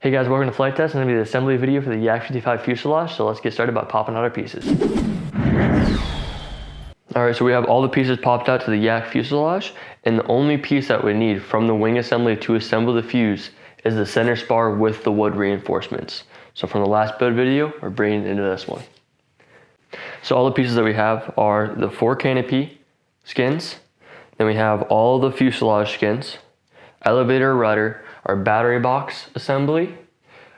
Hey guys, welcome to Flight Test. It's going to be the assembly video for the Yak-55 fuselage, so let's get started by popping out our pieces. Alright, so we have all the pieces popped out to the Yak fuselage, and the only piece that we need from the wing assembly to assemble the fuse is the center spar with the wood reinforcements. So from the last build video, we're bringing it into this one. So all the pieces that we have are the 4 canopy skins, then we have all the fuselage skins, elevator rudder, our battery box assembly,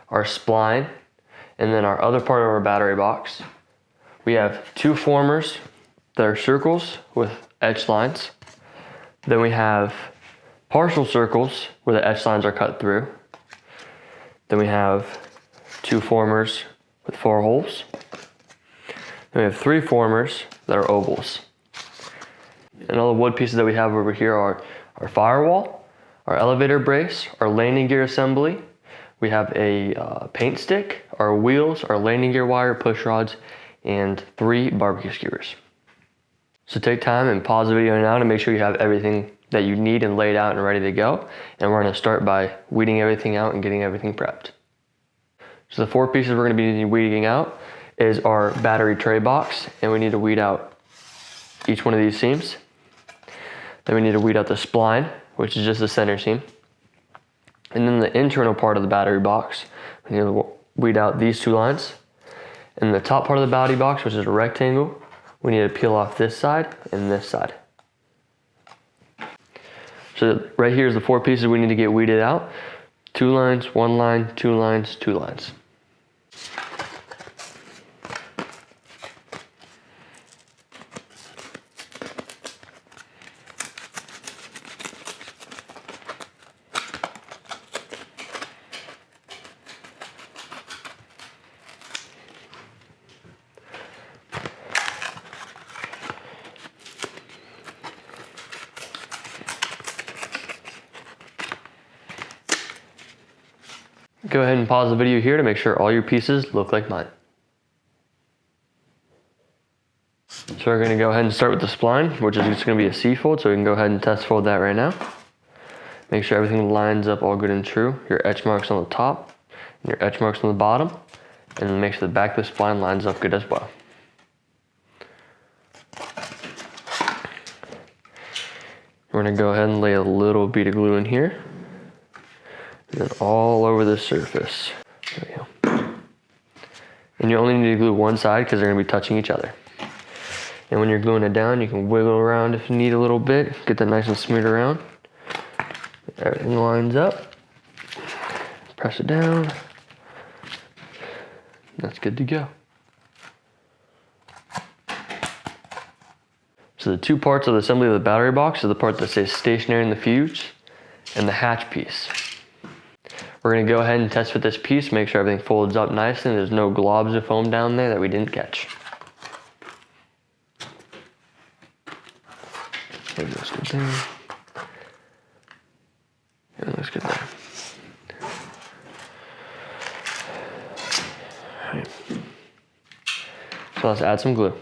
our spline, and then our other part of our battery box. We have 2 formers that are circles with edge lines. Then we have partial circles where the edge lines are cut through. Then we have 2 formers with 4 holes. Then we have 3 formers that are ovals. And all the wood pieces that we have over here are our firewall, our elevator brace, our landing gear assembly. We have a paint stick, our wheels, our landing gear wire, push rods, and 3 barbecue skewers. So take time and pause the video now to make sure you have everything that you need and laid out and ready to go. And we're going to start by weeding everything out and getting everything prepped. So the 4 pieces we're going to be weeding out is our battery tray box, and we need to weed out each one of these seams. Then we need to weed out the spline, which is just the center seam. And then the internal part of the battery box, we need to weed out these 2 lines. And the top part of the battery box, which is a rectangle, we need to peel off this side and this side. So right here is the 4 pieces we need to get weeded out. 2 lines, 1 line, 2 lines, 2 lines. Go ahead and pause the video here to make sure all your pieces look like mine. So we're going to go ahead and start with the spline, which is just going to be a C-fold, so we can go ahead and test fold that right now. Make sure everything lines up all good and true. Your etch marks on the top, and your etch marks on the bottom, and then make sure the back of the spline lines up good as well. We're going to go ahead and lay a little bead of glue in here. And then all over the surface. There we go. And you only need to glue one side because they're going to be touching each other. And when you're gluing it down, you can wiggle around if you need a little bit. Get that nice and smooth around. Everything lines up. Press it down. That's good to go. So the 2 parts of the assembly of the battery box are the part that says stationary in the fuse and the hatch piece. We're going to go ahead and test fit this piece, make sure everything folds up nicely and there's no globs of foam down there that we didn't catch. It looks good there. It looks good there. All right. So let's add some glue.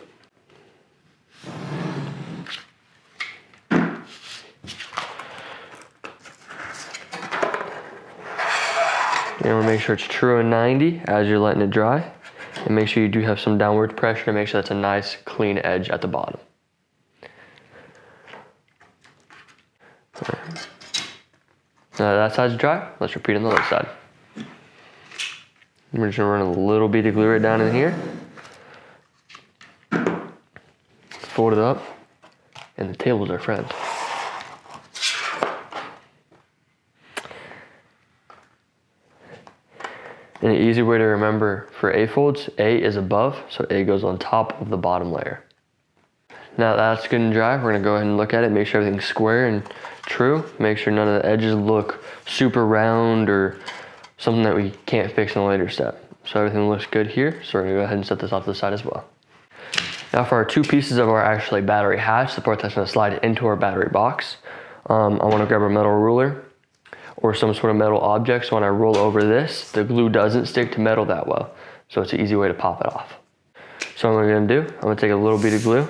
You want to make sure it's true and 90 as you're letting it dry. And make sure you do have some downward pressure to make sure that's a nice clean edge at the bottom. Right. Now that side's dry, let's repeat on the other side. We're just going to run a little bit of glue right down in here. Fold it up, and the table's our friend. And an easy way to remember for A folds, A is above, so A goes on top of the bottom layer. Now that's good and dry, we're gonna go ahead and look at it, make sure everything's square and true. Make sure none of the edges look super round or something that we can't fix in a later step. So everything looks good here, so we're gonna go ahead and set this off to the side as well. Now for our 2 pieces of our actually battery hatch, the part that's gonna slide into our battery box, I wanna grab a metal ruler or some sort of metal object, so when I roll over this, the glue doesn't stick to metal that well. So it's an easy way to pop it off. So what I'm gonna do, I'm gonna take a little bit of glue,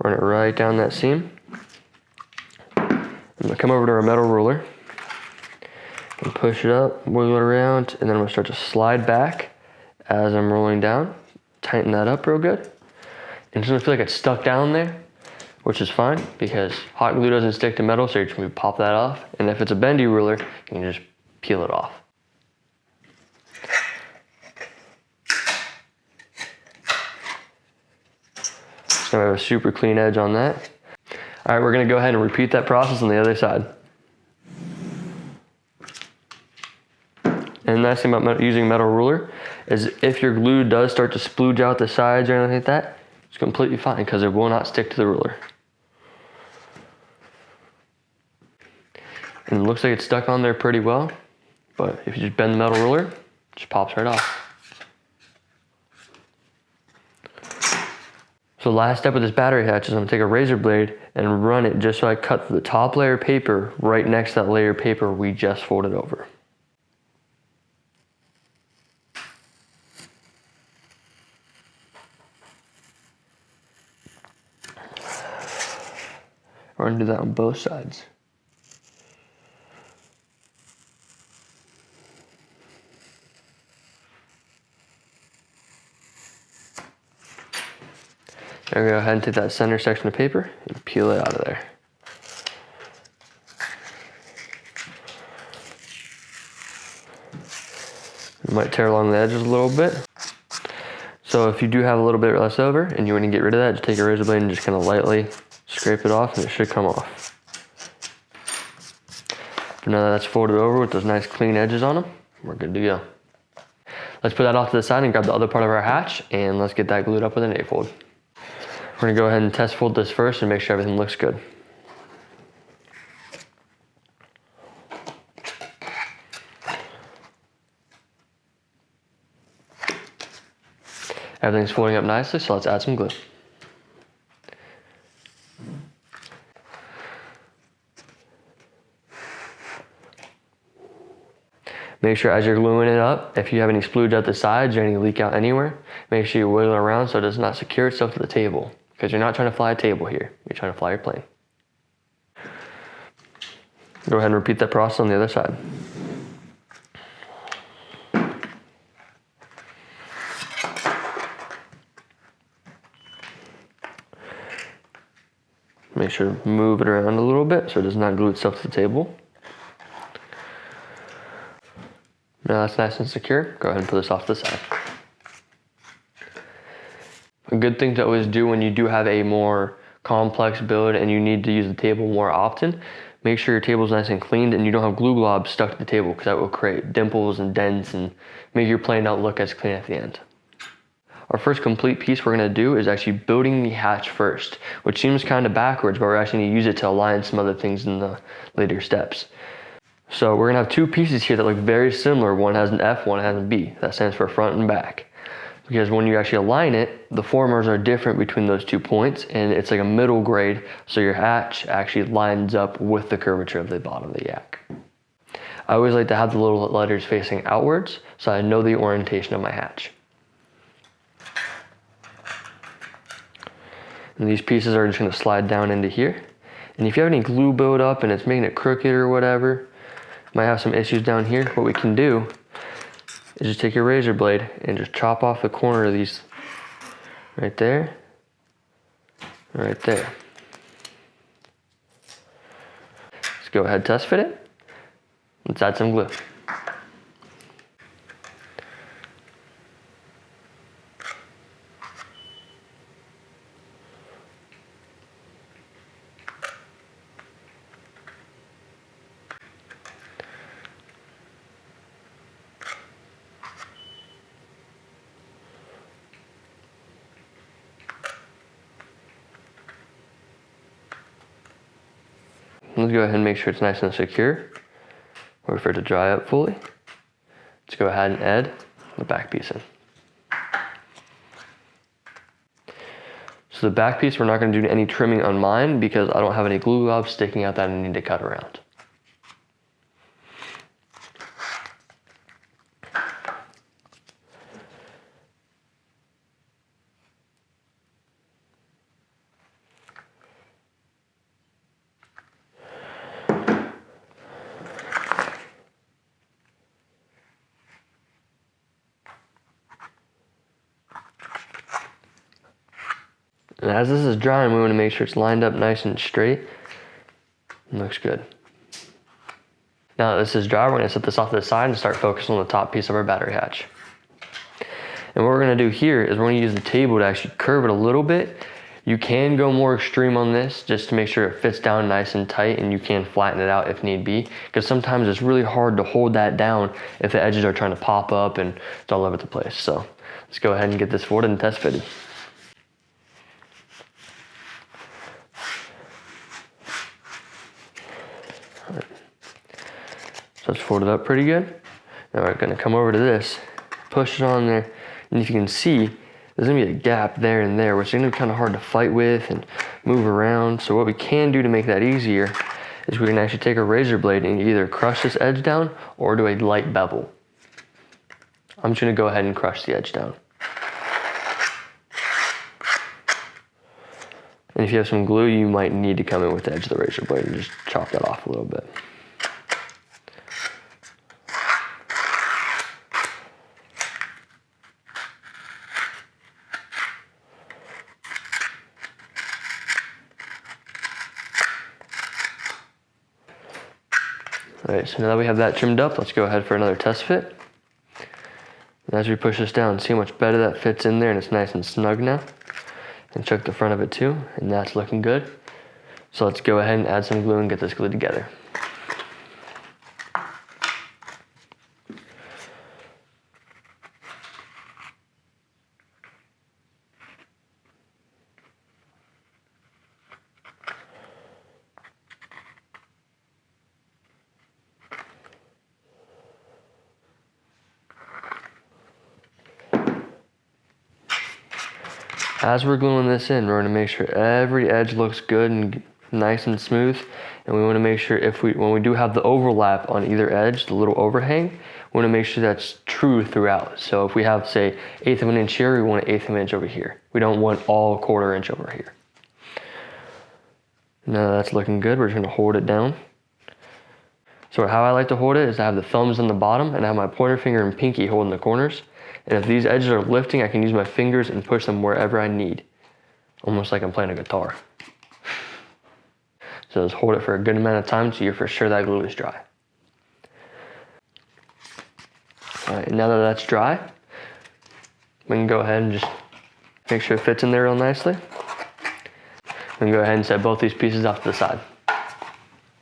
run it right down that seam. I'm gonna come over to our metal ruler, And push it up, wiggle it around, and then I'm gonna start to slide back as I'm rolling down. Tighten that up real good. And it's gonna feel like it's stuck down there, which is fine because hot glue doesn't stick to metal, so you're just gonna pop that off. And if it's a bendy ruler, you can just peel it off. So I have a super clean edge on that. All right, we're gonna go ahead and repeat that process on the other side. And the nice thing about using a metal ruler is if your glue does start to splooge out the sides or anything like that, it's completely fine because it will not stick to the ruler. And it looks like it's stuck on there pretty well, but if you just bend the metal ruler, it just pops right off. So the last step with this battery hatch is I'm gonna take a razor blade and run it just so I cut the top layer of paper right next to that layer of paper we just folded over. We're gonna do that on both sides. Now go ahead and take that center section of paper and peel it out of there. You might tear along the edges a little bit. So if you do have a little bit left over and you want to get rid of that, just take a razor blade and just kind of lightly scrape it off and it should come off. But now that that's folded over with those nice clean edges on them, we're good to go. Let's put that off to the side and grab the other part of our hatch and let's get that glued up with an A-fold. We're gonna go ahead and test fold this first and make sure everything looks good. Everything's folding up nicely, so let's add some glue. Make sure as you're gluing it up, if you have any splooge at the sides or any leak out anywhere, make sure you wiggle it around so it does not secure itself to the table. Because you're not trying to fly a table here, you're trying to fly your plane. Go ahead and repeat that process on the other side. Make sure to move it around a little bit so it does not glue itself to the table. Now that's nice and secure, go ahead and put this off to the side. A good thing to always do when you do have a more complex build and you need to use the table more often, make sure your table is nice and cleaned and you don't have glue globs stuck to the table because that will create dimples and dents and make your plane not look as clean at the end. Our first complete piece we're gonna do is actually building the hatch first, which seems kind of backwards, but we're actually gonna use it to align some other things in the later steps. So we're gonna have two pieces here that look very similar. One has an F, one has a B. That stands for front and back. Because when you actually align it, the formers are different between those 2 points and it's like a middle grade, so your hatch actually lines up with the curvature of the bottom of the yak. I always like to have the little letters facing outwards so I know the orientation of my hatch. And these pieces are just gonna slide down into here. And if you have any glue buildup and it's making it crooked or whatever, might have some issues down here, what we can do is just take your razor blade and just chop off the corner of these right there, right there. Let's go ahead and test fit it. Let's add some glue. Let's go ahead and make sure it's nice and secure. Wait for it to dry up fully. Let's go ahead and add the back piece in. So the back piece, we're not going to do any trimming on mine because I don't have any glue globs sticking out that I need to cut around. And as this is drying, we want to make sure it's lined up nice and straight. It looks good. Now that this is dry, we're going to set this off to the side and start focusing on the top piece of our battery hatch. And what we're going to do here is we're going to use the table to actually curve it a little bit. You can go more extreme on this just to make sure it fits down nice and tight, and you can flatten it out if need be, because sometimes it's really hard to hold that down if the edges are trying to pop up and it's all over the place. So let's go ahead and get this folded and test fitted. All right. So it's folded up pretty good. Now we're going to come over to this, push it on there, and if you can see, there's gonna be a gap there and there, which is gonna be kind of hard to fight with and move around. So what we can do to make that easier is we can actually take a razor blade and either crush this edge down or do a light bevel. I'm just gonna go ahead and crush the edge down. And if you have some glue, you might need to come in with the edge of the razor blade and just chop that off a little bit. All right, so now that we have that trimmed up, let's go ahead for another test fit. And as we push this down, see how much better that fits in there, and it's nice and snug now. And check the front of it too, and that's looking good. So let's go ahead and add some glue and get this glued together. As we're gluing this in, we're going to make sure every edge looks good and nice and smooth. And we want to make sure when we do have the overlap on either edge, the little overhang, we want to make sure that's true throughout. So if we have, say, 1/8 of an inch here, we want an 1/8 of an inch over here. We don't want all 1/4 inch over here. Now that's looking good, we're just going to hold it down. So how I like to hold it is I have the thumbs on the bottom and I have my pointer finger and pinky holding the corners. And if these edges are lifting, I can use my fingers and push them wherever I need. Almost like I'm playing a guitar. So just hold it for a good amount of time so you're for sure that glue is dry. All right, now that that's dry, we can go ahead and just make sure it fits in there real nicely. We can go ahead and set both these pieces off to the side.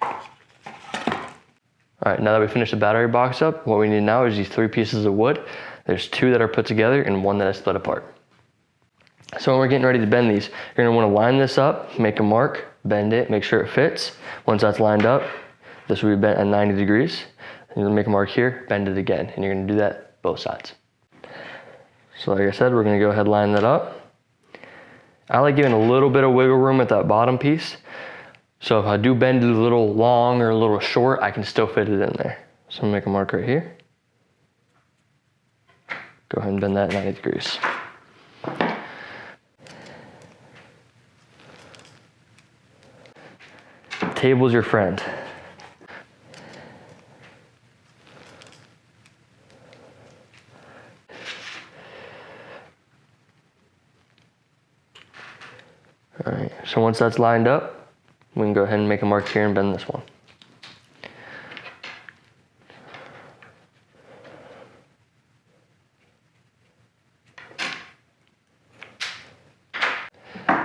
All right, now that we finished the battery box up, what we need now is these 3 pieces of wood. There's 2 that are put together and 1 that is split apart. So when we're getting ready to bend these, you're gonna wanna line this up, make a mark, bend it, make sure it fits. Once that's lined up, this will be bent at 90 degrees. And you're gonna make a mark here, bend it again, and you're gonna do that both sides. So like I said, we're gonna go ahead and line that up. I like giving a little bit of wiggle room at that bottom piece. So if I do bend it a little long or a little short, I can still fit it in there. So I'm gonna make a mark right here. Go ahead and bend that 90 degrees. Table's your friend. All right, so once that's lined up, we can go ahead and make a mark here and bend this one.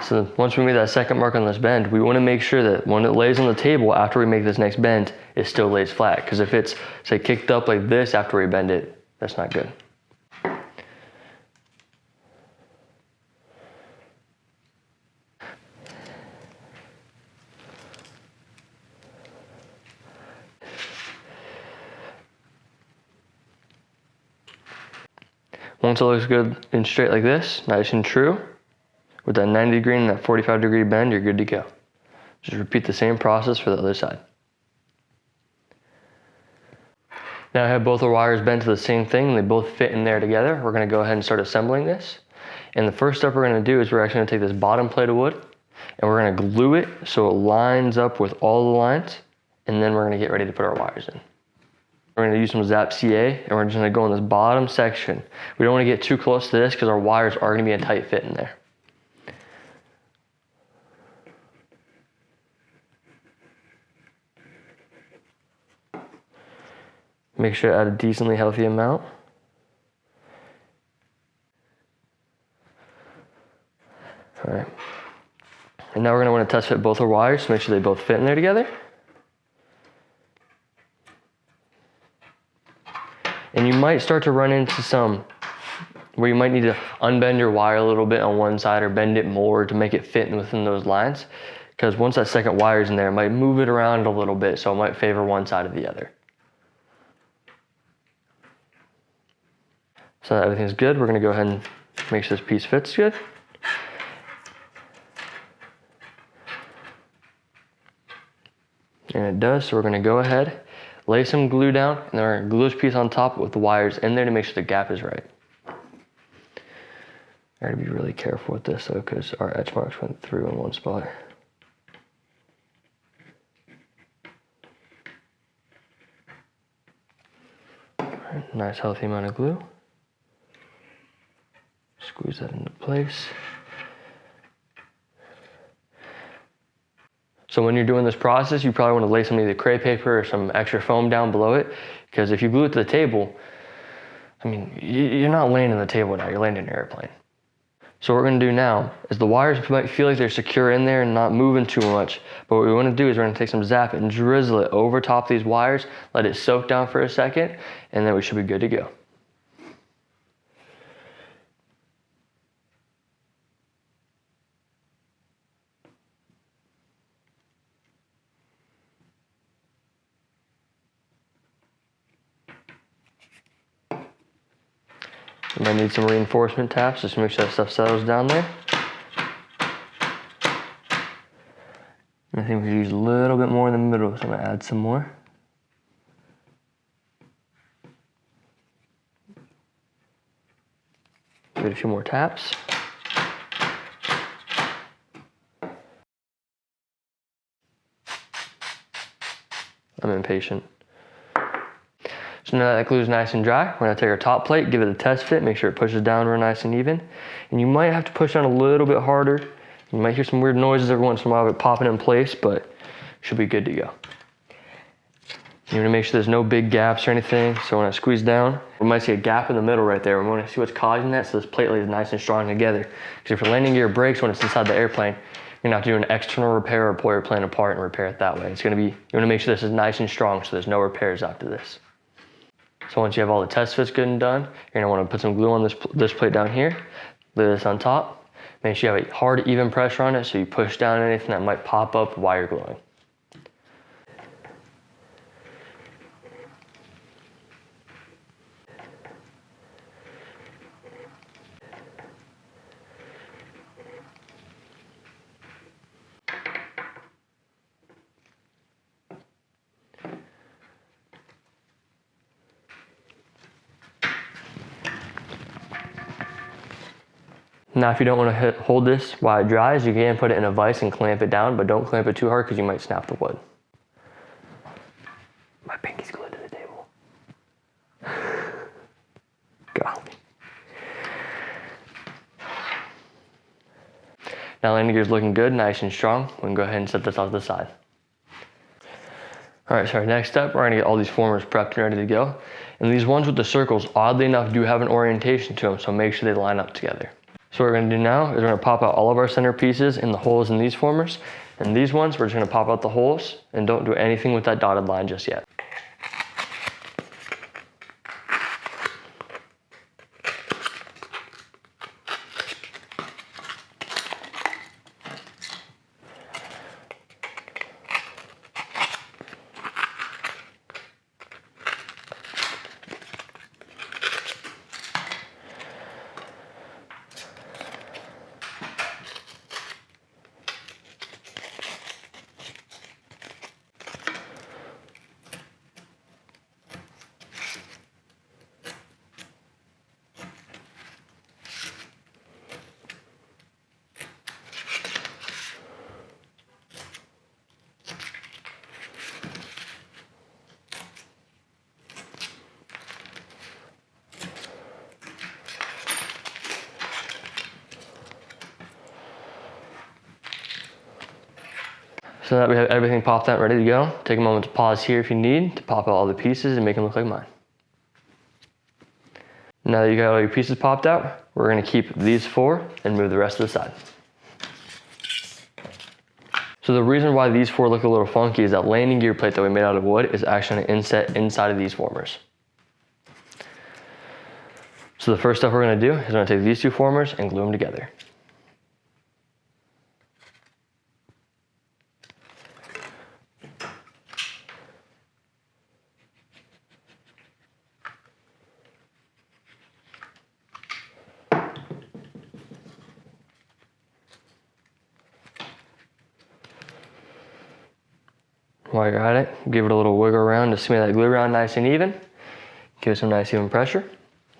So once we made that second mark on this bend, we want to make sure that when it lays on the table after we make this next bend, it still lays flat. Because if it's, say, kicked up like this after we bend it, that's not good. Once it looks good and straight like this, nice and true, with that 90 degree and that 45 degree bend, you're good to go. Just repeat the same process for the other side. Now I have both the wires bent to the same thing and they both fit in there together. We're gonna go ahead and start assembling this. And the first step we're gonna do is we're actually gonna take this bottom plate of wood and we're gonna glue it so it lines up with all the lines, and then we're gonna get ready to put our wires in. We're gonna use some Zap CA and we're just gonna go in this bottom section. We don't wanna get too close to this because our wires are gonna be a tight fit in there. Make sure to add a decently healthy amount. All right. And now we're gonna wanna test fit both our wires to make sure they both fit in there together. And you might start to run into some where you might need to unbend your wire a little bit on one side or bend it more to make it fit within those lines. Because once that second wire's in there, it might move it around a little bit, so it might favor one side or the other. So that everything's good, we're gonna go ahead and make sure this piece fits good. And it does, so we're gonna go ahead, lay some glue down, and then we're gonna glue this piece on top with the wires in there to make sure the gap is right. I gotta be really careful with this though, because our etch marks went through in one spot. Alright, nice healthy amount of glue. Squeeze that into place. So when you're doing this process, you probably want to lay some either crepe paper or some extra foam down below it, because if you glue it to the table, I mean, you're not laying in the table now, you're laying in an airplane. So what we're gonna do now is the wires might feel like they're secure in there and not moving too much, but what we wanna do is we're gonna take some Zap and drizzle it over top of these wires, let it soak down for a second, and then we should be good to go. You might need some reinforcement taps just to make sure that stuff settles down there. I think we use a little bit more in the middle, so I'm gonna add some more. Give it a few more taps. I'm impatient. So now that glue is nice and dry, we're gonna take our top plate, give it a test fit, make sure it pushes down real nice and even. And you might have to push down a little bit harder. You might hear some weird noises every once in a while of it popping in place, but should be good to go. You wanna make sure there's no big gaps or anything. So when I squeeze down, we might see a gap in the middle right there. We wanna see what's causing that so this plate lays nice and strong together. Because if your landing gear breaks when it's inside the airplane, you're gonna have to do an external repair or pull your plane apart and repair it that way. It's gonna be, you wanna make sure this is nice and strong so there's no repairs after this. So once you have all the test fits good and done, you're gonna wanna put some glue on this plate down here, lay this on top. Make sure you have a hard, even pressure on it so you push down anything that might pop up while you're gluing. Now if you don't want to hold this while it dries, you can put it in a vise and clamp it down, but don't clamp it too hard because you might snap the wood. My pinky's glued to the table. Golly. Now landing gear's looking good, nice and strong. We can go ahead and set this off to the side. All right, so our next step, we're gonna get all these formers prepped and ready to go. And these ones with the circles, oddly enough, do have an orientation to them, so make sure they line up together. So what we're gonna do now is we're gonna pop out all of our center pieces in the holes in these formers. And these ones, we're just gonna pop out the holes and don't do anything with that dotted line just yet. So that we have everything popped out, ready to go, take a moment to pause here if you need to pop out all the pieces and make them look like mine. Now that you got all your pieces popped out, we're gonna keep these 4 and move the rest to the side. So the reason why these 4 look a little funky is that landing gear plate that we made out of wood is actually gonna inset inside of these formers. So the first stuff we're gonna do is we're gonna take these 2 formers and glue them together. While you're at it, give it a little wiggle around to smear that glue around nice and even. Give it some nice even pressure.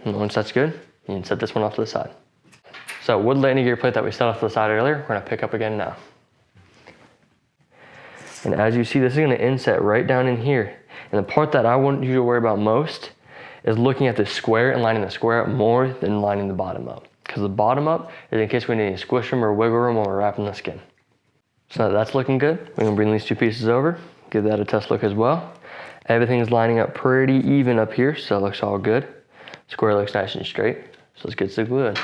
And once that's good, you can set this one off to the side. So wood landing gear plate that we set off to the side earlier, we're gonna pick up again now. And as you see, this is gonna inset right down in here. And the part that I want you to worry about most is looking at the square and lining the square up more than lining the bottom up. Because the bottom up is in case we need to squish them or wiggle them while we're wrapping the skin. So that's looking good. We're gonna bring these 2 pieces over, give that a test look as well. Everything's lining up pretty even up here, so it looks all good. Square looks nice and straight, so let's get to gluing.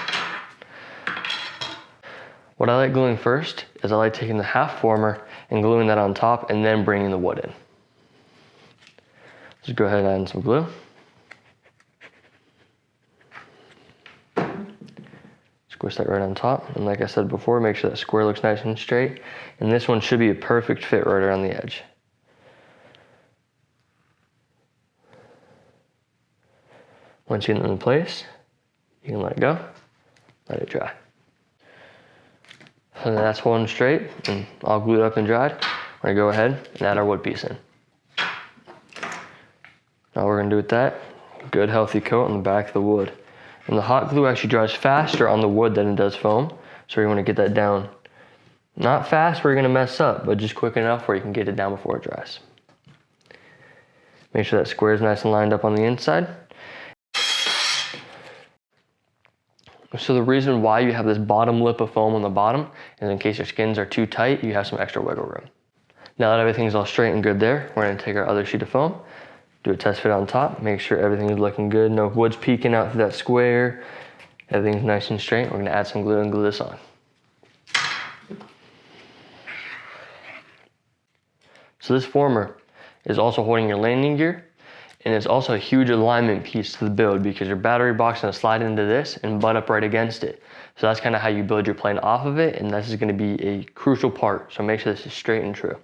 What I like gluing first is I like taking the half former and gluing that on top and then bringing the wood in. Just go ahead and add in some glue. Squish that right on top, and like I said before, make sure that square looks nice and straight. And this one should be a perfect fit right around the edge. Once you get them in place, you can let it go, let it dry. So that's holding straight and all glued up and dried. We're gonna go ahead and add our wood piece in. Now we're gonna do with that, good healthy coat on the back of the wood. And the hot glue actually dries faster on the wood than it does foam, so you wanna get that down. Not fast where you're gonna mess up, but just quick enough where you can get it down before it dries. Make sure that square is nice and lined up on the inside. So the reason why you have this bottom lip of foam on the bottom is in case your skins are too tight, you have some extra wiggle room. Now that everything's all straight and good there, we're gonna take our other sheet of foam, do a test fit on top, make sure everything is looking good, no wood's peeking out through that square, everything's nice and straight. We're gonna add some glue and glue this on. So this former is also holding your landing gear, and it's also a huge alignment piece to the build because your battery box is gonna slide into this and butt up right against it. So that's kind of how you build your plane off of it, and this is gonna be a crucial part. So make sure this is straight and true.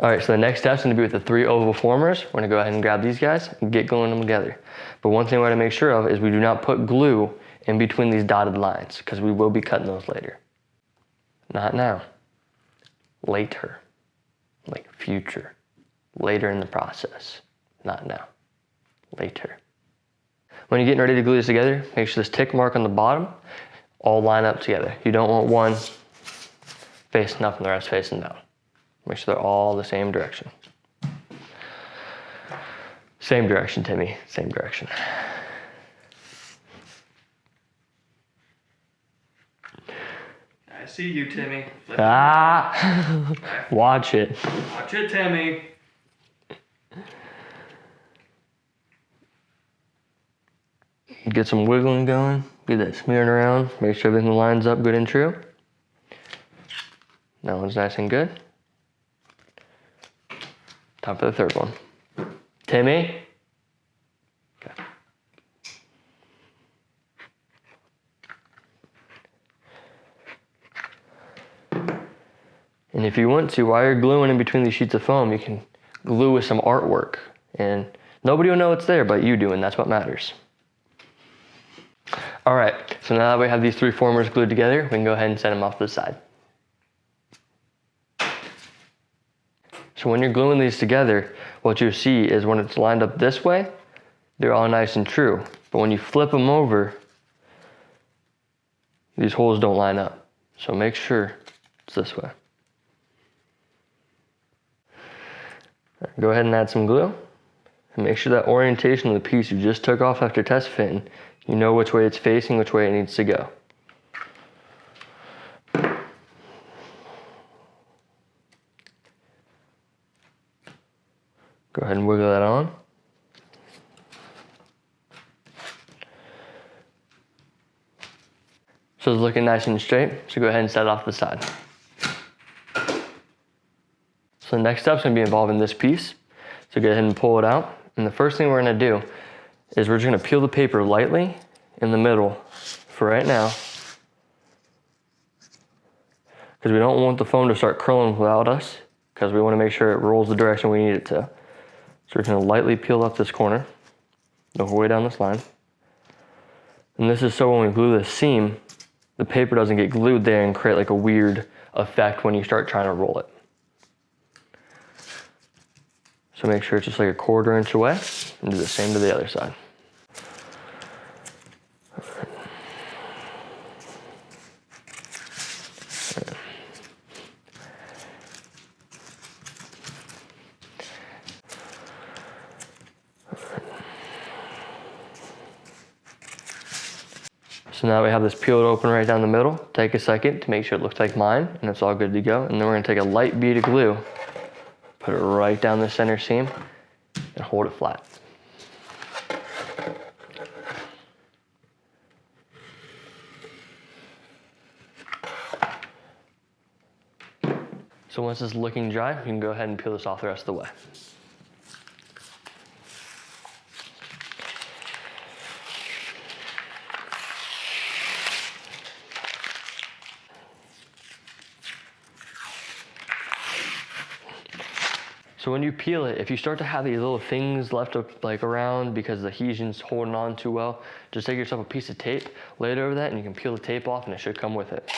All right, so the next step is gonna be with the 3 oval formers. We're gonna go ahead and grab these guys and get gluing them together. But one thing we gotta make sure of is we do not put glue in between these dotted lines because we will be cutting those later. Not now, later, like future, later in the process. Not now, later. When you're getting ready to glue this together, make sure this tick mark on the bottom all line up together. You don't want one facing up and the rest facing down. Make sure they're all the same direction. Same direction, Timmy, same direction. I see you, Timmy. Watch it. Watch it, Timmy. Get some wiggling going, get that smearing around, make sure everything lines up good and true. That one's nice and good. Time for the third one. Timmy? Okay. And if you want to, while you're gluing in between these sheets of foam, you can glue with some artwork. And nobody will know it's there but you do, and that's what matters. All right, so now that we have these 3 formers glued together, we can go ahead and set them off to the side. So when you're gluing these together, what you'll see is when it's lined up this way, they're all nice and true. But when you flip them over, these holes don't line up. So make sure it's this way. Go ahead and add some glue. And make sure that orientation of the piece you just took off after test fitting, you know which way it's facing, which way it needs to go. Go ahead and wiggle that on. So it's looking nice and straight, so go ahead and set it off to the side. So the next step's gonna be involving this piece. So go ahead and pull it out. And the first thing we're gonna do is we're just gonna peel the paper lightly in the middle for right now, because we don't want the foam to start curling without us, because we wanna make sure it rolls the direction we need it to. So we're gonna lightly peel up this corner, the whole way down this line. And this is so when we glue this seam, the paper doesn't get glued there and create like a weird effect when you start trying to roll it. So make sure it's just like a 1/4 inch away, and do the same to the other side. So now we have this peeled open right down the middle. Take a second to make sure it looks like mine, and it's all good to go. And then we're gonna take a light bead of glue, put it right down the center seam, and hold it flat. So once it's looking dry, you can go ahead and peel this off the rest of the way. So when you peel it, if you start to have these little things left up like around because the adhesion's holding on too well, just take yourself a piece of tape, lay it over that, and you can peel the tape off and it should come with it.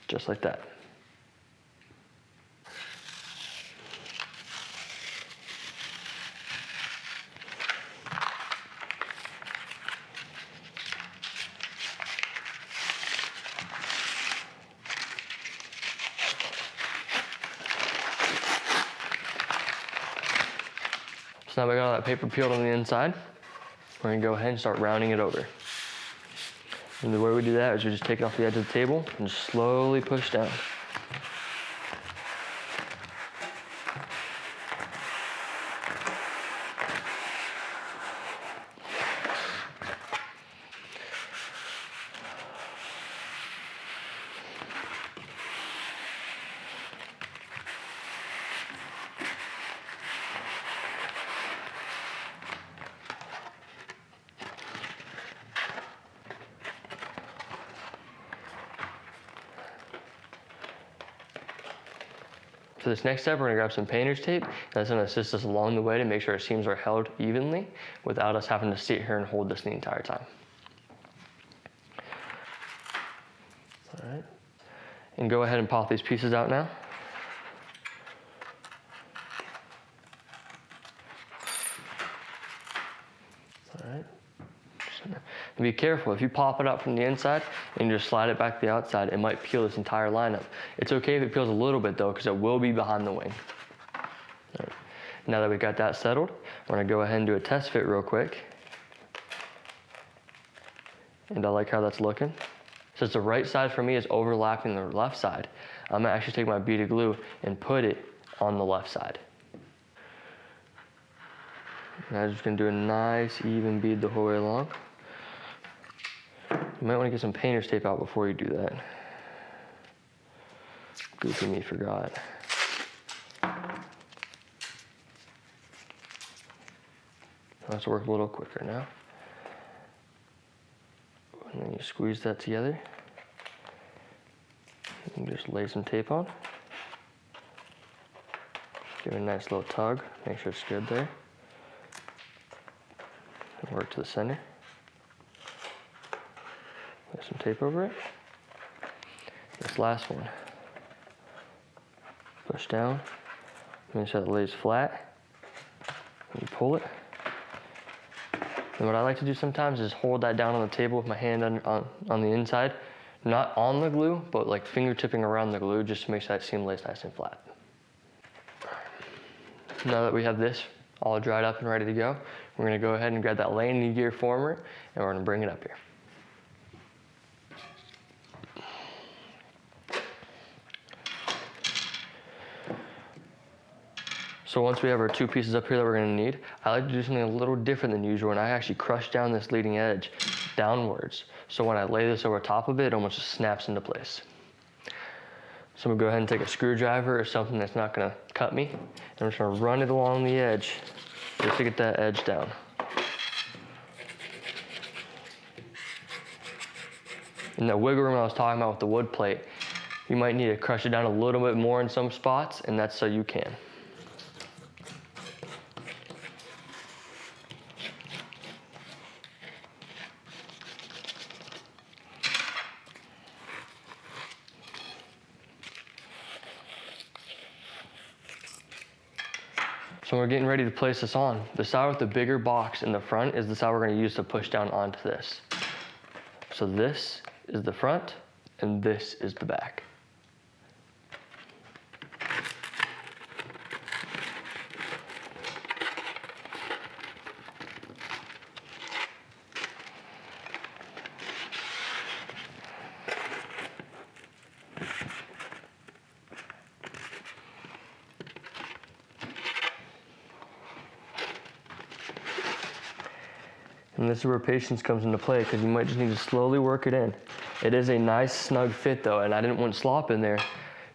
Just like that. So now we got all that paper peeled on the inside. We're gonna go ahead and start rounding it over. And the way we do that is we just take it off the edge of the table and just slowly push down. For this next step, we're gonna grab some painter's tape. That's gonna assist us along the way to make sure our seams are held evenly without us having to sit here and hold this the entire time. All right, and go ahead and pop these pieces out now. All right. And be careful, if you pop it out from the inside and you just slide it back to the outside, it might peel this entire line up. It's okay if it peels a little bit though, because it will be behind the wing. Right. Now that we got that settled, we're gonna go ahead and do a test fit real quick. And I like how that's looking. Since the right side for me is overlapping the left side, I'm gonna actually take my bead of glue and put it on the left side. And I'm just gonna do a nice even bead the whole way along. You might want to get some painter's tape out before you do that. Goofy me forgot. Let's work a little quicker now. And then you squeeze that together. You can just lay some tape on. Give it a nice little tug. Make sure it's good there. And work to the center. Lay some tape over it. This last one. Push down. Make sure it lays flat. And you pull it. And what I like to do sometimes is hold that down on the table with my hand on the inside. Not on the glue, but like fingertipping around the glue just to make sure that seam lays nice and flat. Now that we have this all dried up and ready to go, we're gonna go ahead and grab that landing gear former and we're gonna bring it up here. So once we have our 2 pieces up here that we're gonna need, I like to do something a little different than usual, and I actually crush down this leading edge downwards. So when I lay this over top of it, it almost just snaps into place. So I'm gonna go ahead and take a screwdriver or something that's not gonna cut me, and I'm just gonna run it along the edge just to get that edge down. And that wiggle room I was talking about with the wood plate, you might need to crush it down a little bit more in some spots, and that's so you can. So we're getting ready to place this on. The side with the bigger box in the front is the side we're going to use to push down onto this. So this is the front and this is the back. And this is where patience comes into play, because you might just need to slowly work it in. It is a nice snug fit though, and I didn't want slop in there,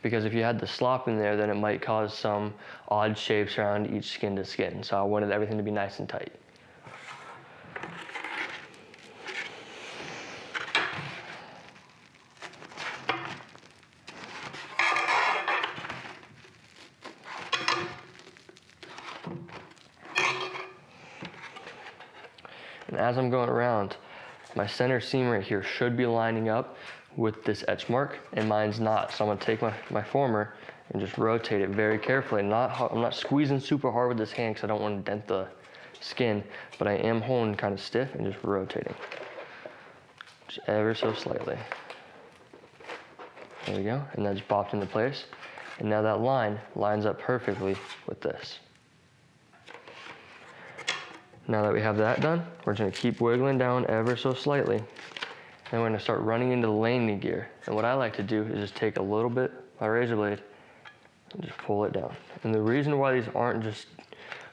because if you had the slop in there, then it might cause some odd shapes around each skin to skin. So I wanted everything to be nice and tight. And as I'm going around, my center seam right here should be lining up with this etch mark, and mine's not. So I'm gonna take my former and just rotate it very carefully. I'm not squeezing super hard with this hand because I don't want to dent the skin, but I am holding kind of stiff and just rotating. Just ever so slightly. There we go, and that just popped into place. And now that line lines up perfectly with this. Now that we have that done, we're just gonna keep wiggling down ever so slightly. And we're gonna start running into the landing gear. And what I like to do is just take a little bit, my razor blade, and just pull it down. And the reason why these aren't just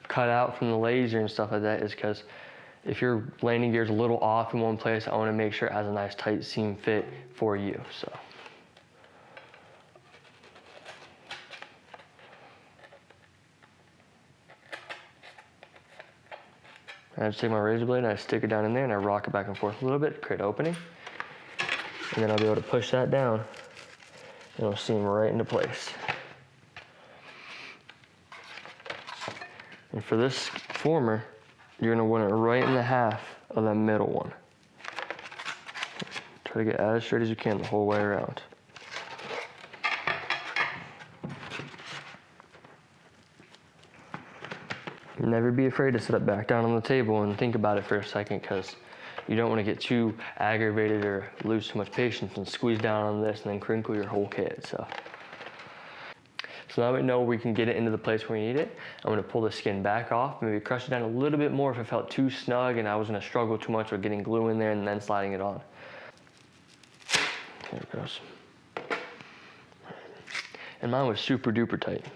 cut out from the laser and stuff like that is because if your landing gear is a little off in one place, I wanna make sure it has a nice tight seam fit for you, so. I just take my razor blade and I stick it down in there and I rock it back and forth a little bit to create an opening. And then I'll be able to push that down and it'll seam right into place. And for this former, you're gonna want it right in the half of that middle one. Try to get as straight as you can the whole way around. Never be afraid to sit it back down on the table and think about it for a second, because you don't want to get too aggravated or lose too much patience and squeeze down on this and then crinkle your whole kit. So now we know we can get it into the place where we need it. I'm going to pull the skin back off, maybe crush it down a little bit more if it felt too snug and I was going to struggle too much with getting glue in there and then sliding it on. There it goes. And mine was super duper tight.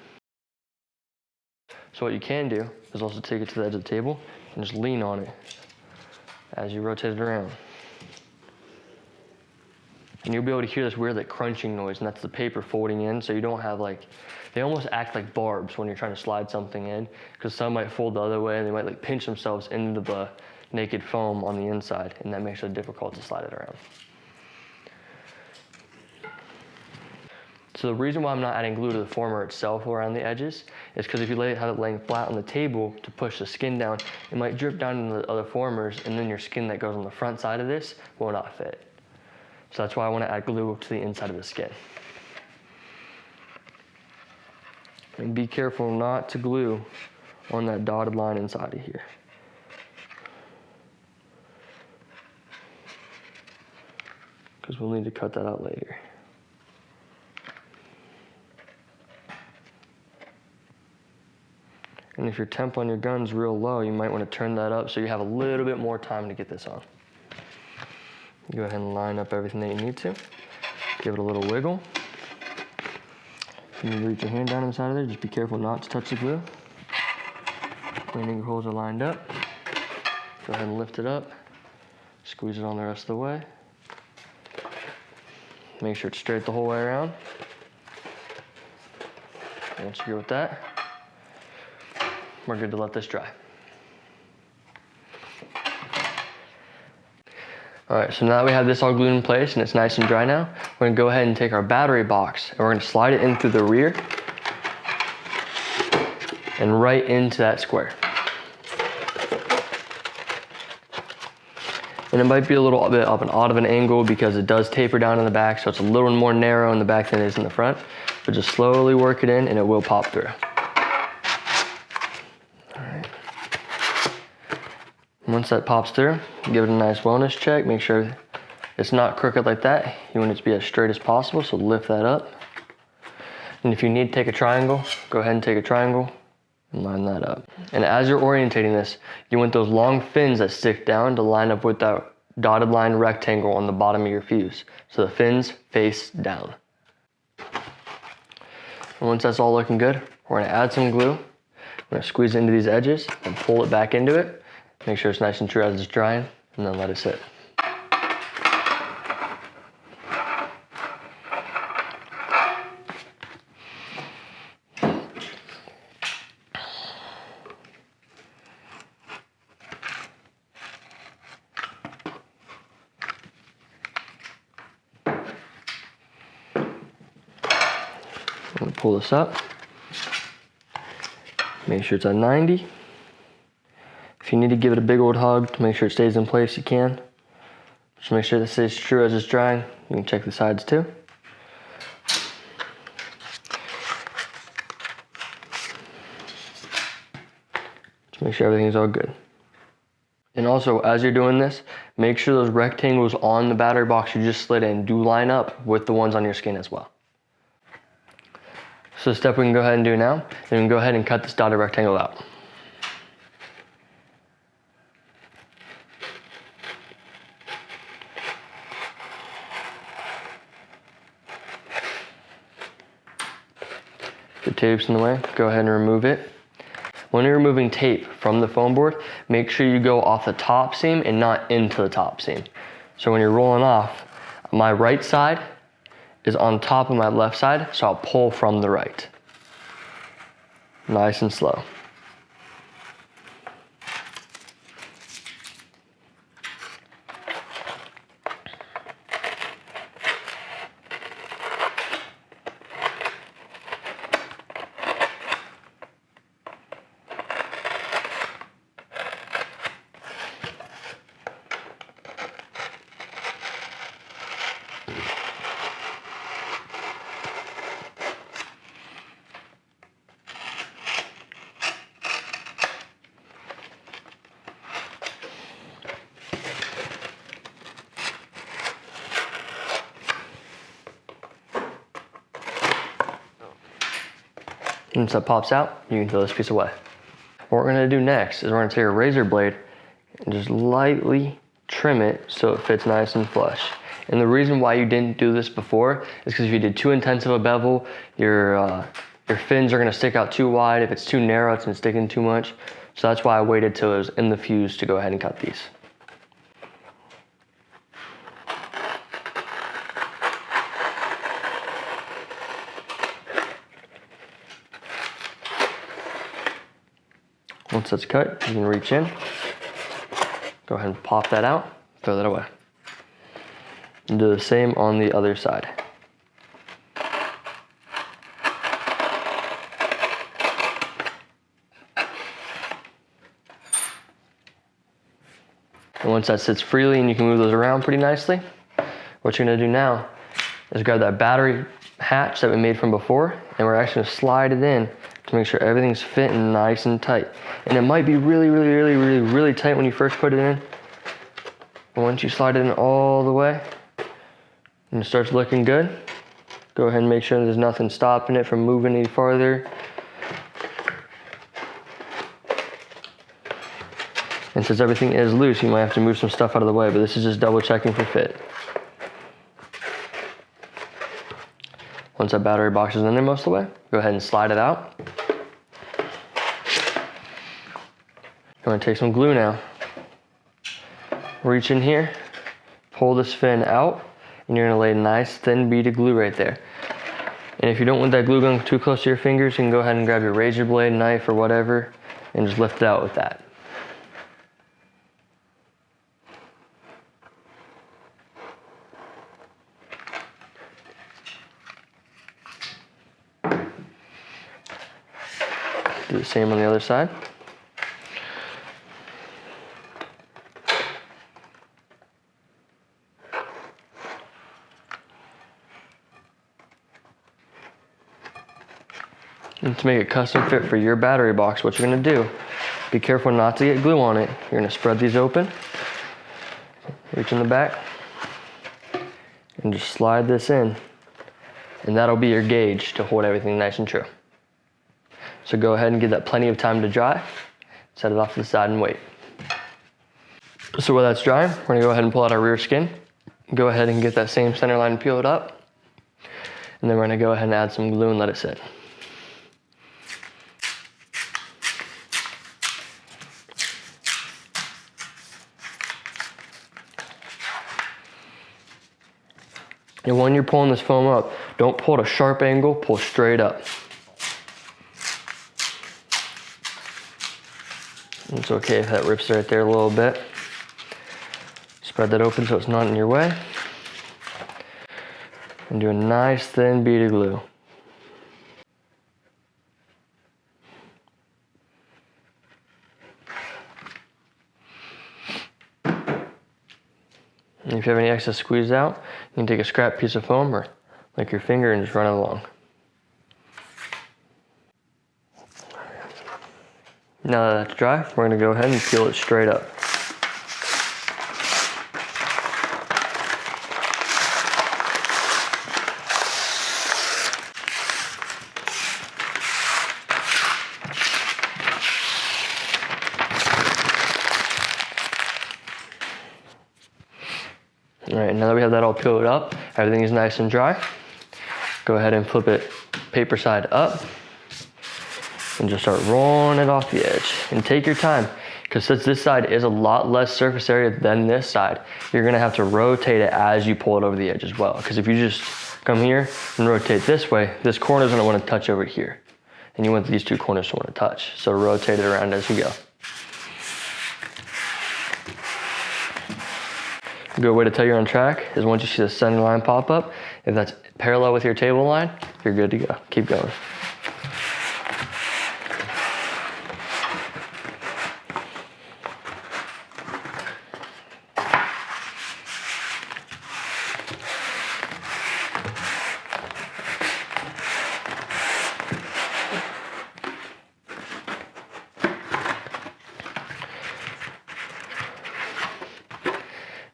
So what you can do is also take it to the edge of the table and just lean on it as you rotate it around. And you'll be able to hear this weird like crunching noise, and that's the paper folding in, so you don't have like, they almost act like barbs when you're trying to slide something in, because some might fold the other way and they might like pinch themselves into the naked foam on the inside, and that makes it difficult to slide it around. So the reason why I'm not adding glue to the former itself around the edges is because if you have it laying flat on the table to push the skin down, it might drip down into the other formers, and then your skin that goes on the front side of this will not fit. So that's why I want to add glue to the inside of the skin. And be careful not to glue on that dotted line inside of here. Because we'll need to cut that out later. And if your temp on your gun's real low, you might want to turn that up so you have a little bit more time to get this on. Go ahead and line up everything that you need to. Give it a little wiggle. You reach your hand down inside of there, just be careful not to touch the glue. Landing holes are lined up. Go ahead and lift it up. Squeeze it on the rest of the way. Make sure it's straight the whole way around. Once you're good with that, we're good to let this dry. All right, so now that we have this all glued in place and it's nice and dry now, we're gonna go ahead and take our battery box and we're gonna slide it in through the rear and right into that square. And it might be a little bit of an odd of an angle because it does taper down in the back, so it's a little more narrow in the back than it is in the front. But just slowly work it in and it will pop through. All right. Once that pops through, give it a nice wellness check. Make sure it's not crooked like that. You want it to be as straight as possible, so lift that up. And if you need to take a triangle, go ahead and take a triangle and line that up. And as you're orientating this, you want those long fins that stick down to line up with that dotted line rectangle on the bottom of your fuse. So the fins face down. And once that's all looking good, we're gonna add some glue. We're gonna squeeze into these edges and pull it back into it. Make sure it's nice and true as it's drying, and then let it sit. I'm gonna pull this up. Make sure it's at 90. If you need to give it a big old hug to make sure it stays in place, you can. Just make sure that it stays true as it's drying. You can check the sides too. Just make sure everything's all good. And also, as you're doing this, make sure those rectangles on the battery box you just slid in do line up with the ones on your skin as well. So the step we can go ahead and do now, then we can go ahead and cut this dotted rectangle out. The tape's in the way, go ahead and remove it. When you're removing tape from the foam board, make sure you go off the top seam and not into the top seam. So when you're rolling off, my right side is on top of my left side, so I'll pull from the right. Nice and slow. Once that pops out, you can throw this piece away. What we're gonna do next is we're gonna take a razor blade and just lightly trim it so it fits nice and flush. And the reason why you didn't do this before is because if you did too intense of a bevel, your fins are gonna stick out too wide. If it's too narrow, it's gonna stick in too much. So that's why I waited till it was in the fuse to go ahead and cut these. Once that's cut, you can reach in, go ahead and pop that out, throw that away. And do the same on the other side. And once that sits freely and you can move those around pretty nicely, what you're gonna do now is grab that battery hatch that we made from before, and we're actually gonna slide it in to make sure everything's fitting nice and tight. And it might be really tight when you first put it in. But once you slide it in all the way and it starts looking good, go ahead and make sure there's nothing stopping it from moving any farther. And since everything is loose, you might have to move some stuff out of the way, but this is just double checking for fit. Once that battery box is in there most of the way, go ahead and slide it out. going to take some glue now. Reach in here, pull this fin out, and you're going to lay a nice thin bead of glue right there. And if you don't want that glue gun too close to your fingers, you can go ahead and grab your razor blade, knife, or whatever, and just lift it out with that. Do the same on the other side. And to make it custom fit for your battery box, what you're going to do, be careful not to get glue on it. You're going to spread these open, reach in the back, and just slide this in. And that'll be your gauge to hold everything nice and true. So go ahead and give that plenty of time to dry. Set it off to the side and wait. So while that's drying, we're going to go ahead and pull out our rear skin. Go ahead and get that same center line and peel it up. And then we're going to go ahead and add some glue and let it sit. And when you're pulling this foam up, don't pull at a sharp angle, pull straight up. It's okay if that rips right there a little bit. Spread that open so it's not in your way. And do a nice thin bead of glue. And if you have any excess squeeze out, you can take a scrap piece of foam or like your finger and just run it along. Now that that's dry, we're going to go ahead and peel it straight up. All right, now that we have that all peeled up, everything is nice and dry. Go ahead and flip it paper side up and just start rolling it off the edge. And take your time, because since this side is a lot less surface area than this side, you're gonna have to rotate it as you pull it over the edge as well. Because if you just come here and rotate this way, this corner's gonna wanna touch over here. And you want these two corners to wanna touch. So rotate it around as you go. A good way to tell you're on track is once you see the center line pop up, if that's parallel with your table line, you're good to go. Keep going.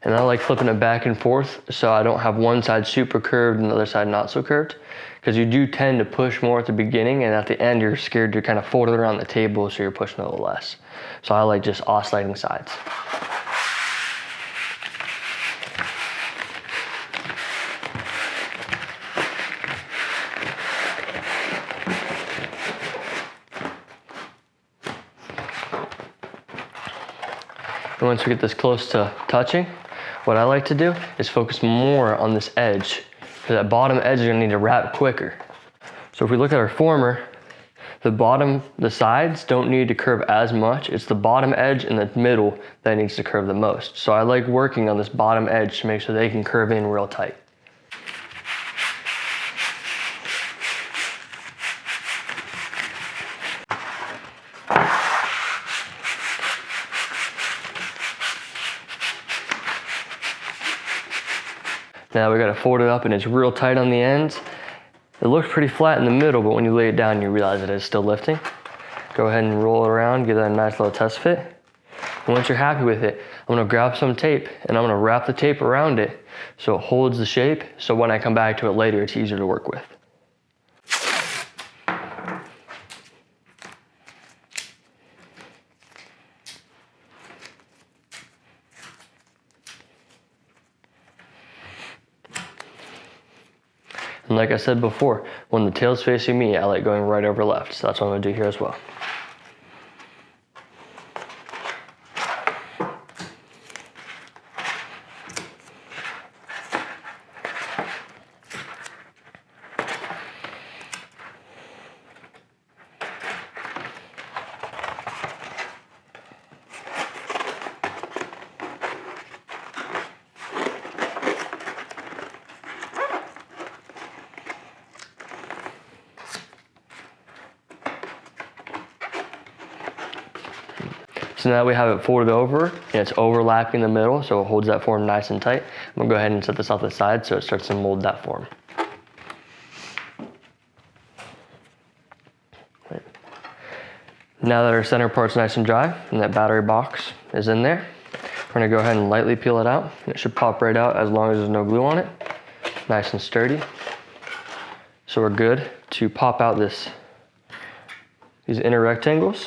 And I like flipping it back and forth so I don't have one side super curved and the other side not so curved. Because you do tend to push more at the beginning, and at the end you're scared to kind of fold it around the table, so you're pushing a little less. So I like just oscillating sides. And once we get this close to touching, what I like to do is focus more on this edge, because that bottom edge is gonna need to wrap quicker. So if we look at our former, the sides don't need to curve as much. It's the bottom edge and the middle that needs to curve the most. So I like working on this bottom edge to make sure they can curve in real tight. Now we got to fold it up and it's real tight on the ends. It looks pretty flat in the middle, but when you lay it down, you realize it is still lifting. Go ahead and roll it around, give that a nice little test fit. And once you're happy with it, I'm gonna grab some tape and I'm gonna wrap the tape around it so it holds the shape, so when I come back to it later, it's easier to work with. And like I said before, when the tail's facing me, I like going right over left. So that's what I'm gonna do here as well. So now we have it folded over and it's overlapping the middle, so it holds that form nice and tight. I'm gonna go ahead and set this off the side so it starts to mold that form. Now that our center part's nice and dry and that battery box is in there, we're gonna go ahead and lightly peel it out. And it should pop right out as long as there's no glue on it. Nice and sturdy. So we're good to pop out these inner rectangles.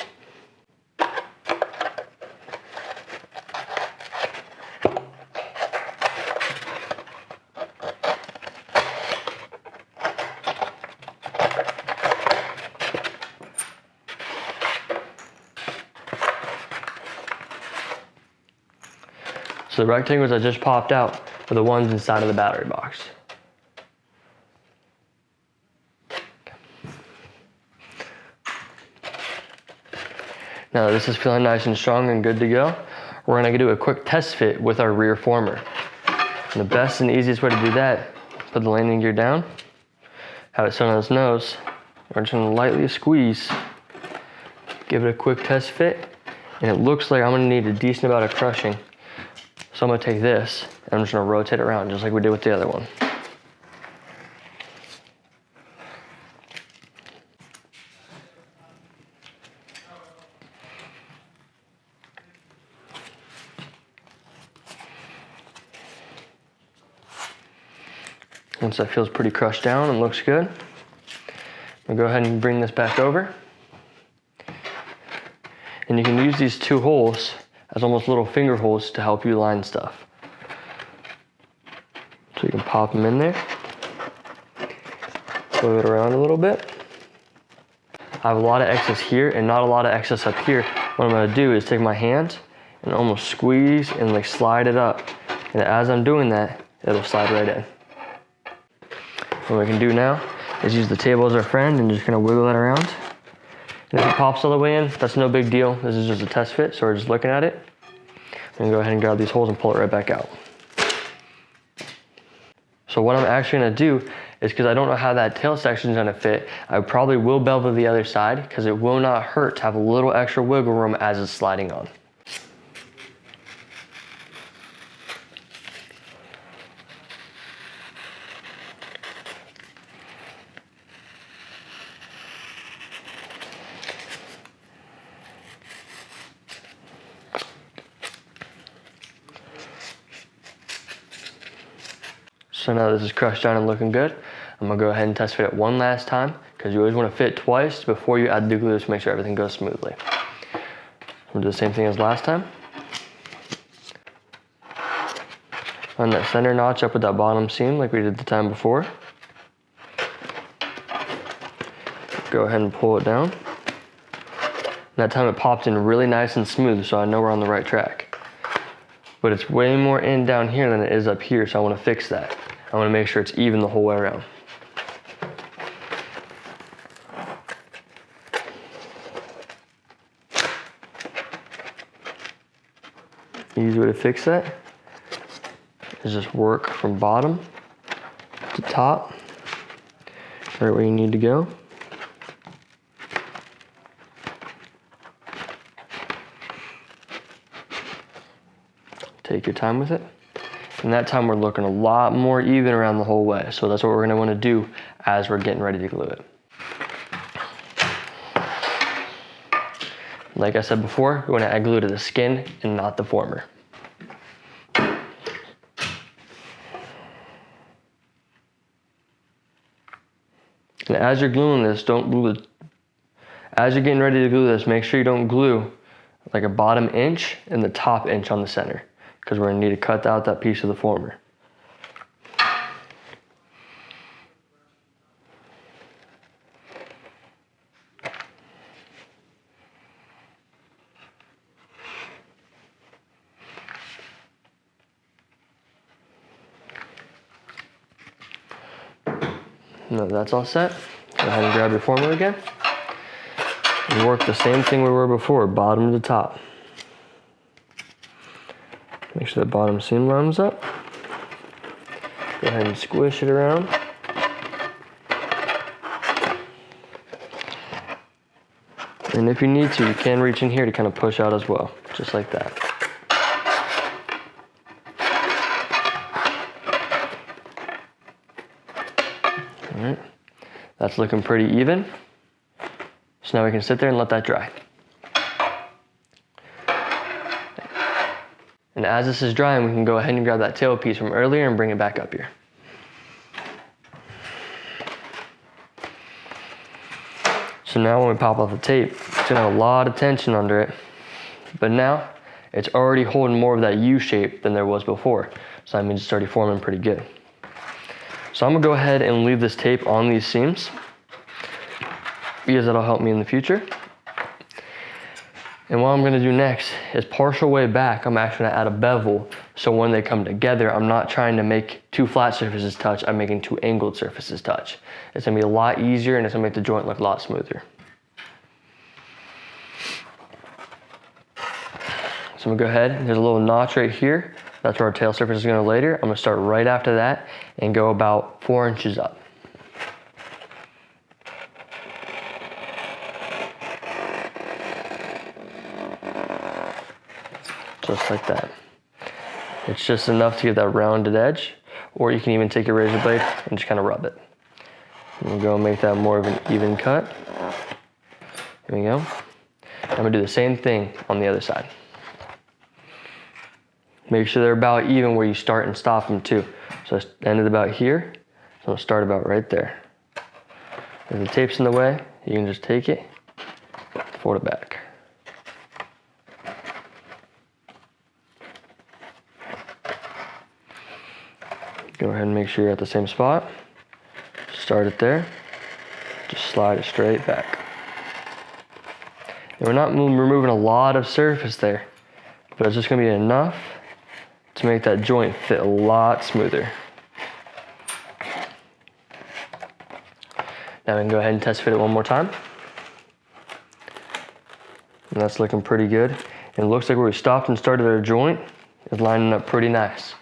So the rectangles that just popped out are the ones inside of the battery box. Now that this is feeling nice and strong and good to go, we're gonna do a quick test fit with our rear former. And the best and easiest way to do that, put the landing gear down, have it sit on its nose, we're just gonna lightly squeeze, give it a quick test fit, and it looks like I'm gonna need a decent amount of crushing. So I'm gonna take this, and I'm just gonna rotate it around just like we did with the other one. Once that feels pretty crushed down and looks good, I'm gonna go ahead and bring this back over. And you can use these two holes as almost little finger holes to help you line stuff. So you can pop them in there, move it around a little bit. I have a lot of excess here and not a lot of excess up here. What I'm gonna do is take my hand and almost squeeze and like slide it up. And as I'm doing that, it'll slide right in. What we can do now is use the table as our friend and just kind of wiggle that around. And if it pops all the way in, that's no big deal. This is just a test fit, so we're just looking at it. I'm gonna go ahead and grab these holes and pull it right back out. So what I'm actually gonna do is, because I don't know how that tail section is gonna fit, I probably will bevel the other side because it will not hurt to have a little extra wiggle room as it's sliding on. So now this is crushed down and looking good. I'm gonna go ahead and test fit it one last time because you always wanna fit twice before you add the glue to make sure everything goes smoothly. We'll do the same thing as last time. Line that center notch up with that bottom seam like we did the time before. Go ahead and pull it down. And that time it popped in really nice and smooth, so I know we're on the right track. But it's way more in down here than it is up here, so I wanna fix that. I wanna make sure it's even the whole way around. Easy way to fix that is just work from bottom to top, right where you need to go. Take your time with it. And that time we're looking a lot more even around the whole way. So that's what we're gonna wanna do as we're getting ready to glue it. Like I said before, we wanna add glue to the skin and not the former. And as you're gluing this, don't glue it. As you're getting ready to glue this, make sure you don't glue like a bottom inch and the top inch on the center, because we're gonna need to cut out that piece of the former. Now that's all set. Go ahead and grab your former again. And work the same thing we were before, bottom to top. Make sure that bottom seam lines up. Go ahead and squish it around. And if you need to, you can reach in here to kind of push out as well, just like that. All right, that's looking pretty even. So now we can sit there and let that dry. And as this is drying, we can go ahead and grab that tailpiece from earlier and bring it back up here. So now when we pop off the tape, it's gonna have a lot of tension under it. But now, it's already holding more of that U shape than there was before. So that means it's already forming pretty good. So I'm gonna go ahead and leave this tape on these seams because that'll help me in the future. And what I'm gonna do next is partial way back, I'm actually gonna add a bevel. So when they come together, I'm not trying to make two flat surfaces touch, I'm making two angled surfaces touch. It's gonna be a lot easier and it's gonna make the joint look a lot smoother. So I'm gonna go ahead, there's a little notch right here. That's where our tail surface is gonna later. I'm gonna start right after that and go about 4 inches up. Just like that. It's just enough to get that rounded edge, or you can even take your razor blade and just kind of rub it. And we'll go and make that more of an even cut. Here we go. I'm gonna do the same thing on the other side. Make sure they're about even where you start and stop them too. So I ended about here, so I'll start about right there. If the tape's in the way, you can just take it, fold it back. Go ahead and make sure you're at the same spot. Start it there, just slide it straight back. And we're not removing a lot of surface there, but it's just gonna be enough to make that joint fit a lot smoother. Now we can go ahead and test fit it one more time. And that's looking pretty good. And it looks like where we stopped and started our joint is lining up pretty nice.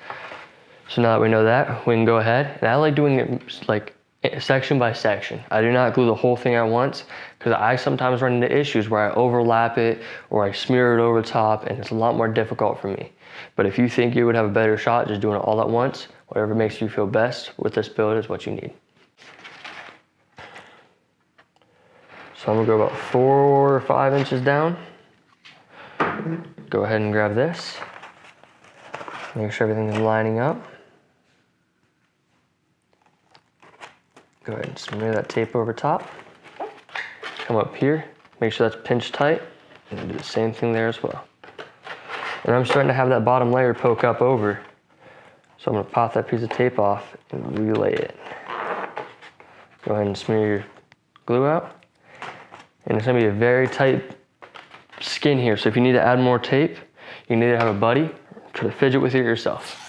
So now that we know that, we can go ahead, and I like doing it like section by section. I do not glue the whole thing at once because I sometimes run into issues where I overlap it or I smear it over the top and it's a lot more difficult for me. But if you think you would have a better shot just doing it all at once, whatever makes you feel best with this build is what you need. So I'm gonna go about 4 or 5 inches down. Go ahead and grab this. Make sure everything is lining up. Go ahead and smear that tape over top. Come up here, make sure that's pinched tight, and do the same thing there as well. And I'm starting to have that bottom layer poke up over. So I'm gonna pop that piece of tape off and relay it. Go ahead and smear your glue out. And it's gonna be a very tight skin here. So if you need to add more tape, you need to have a buddy, or try to fidget with it yourself.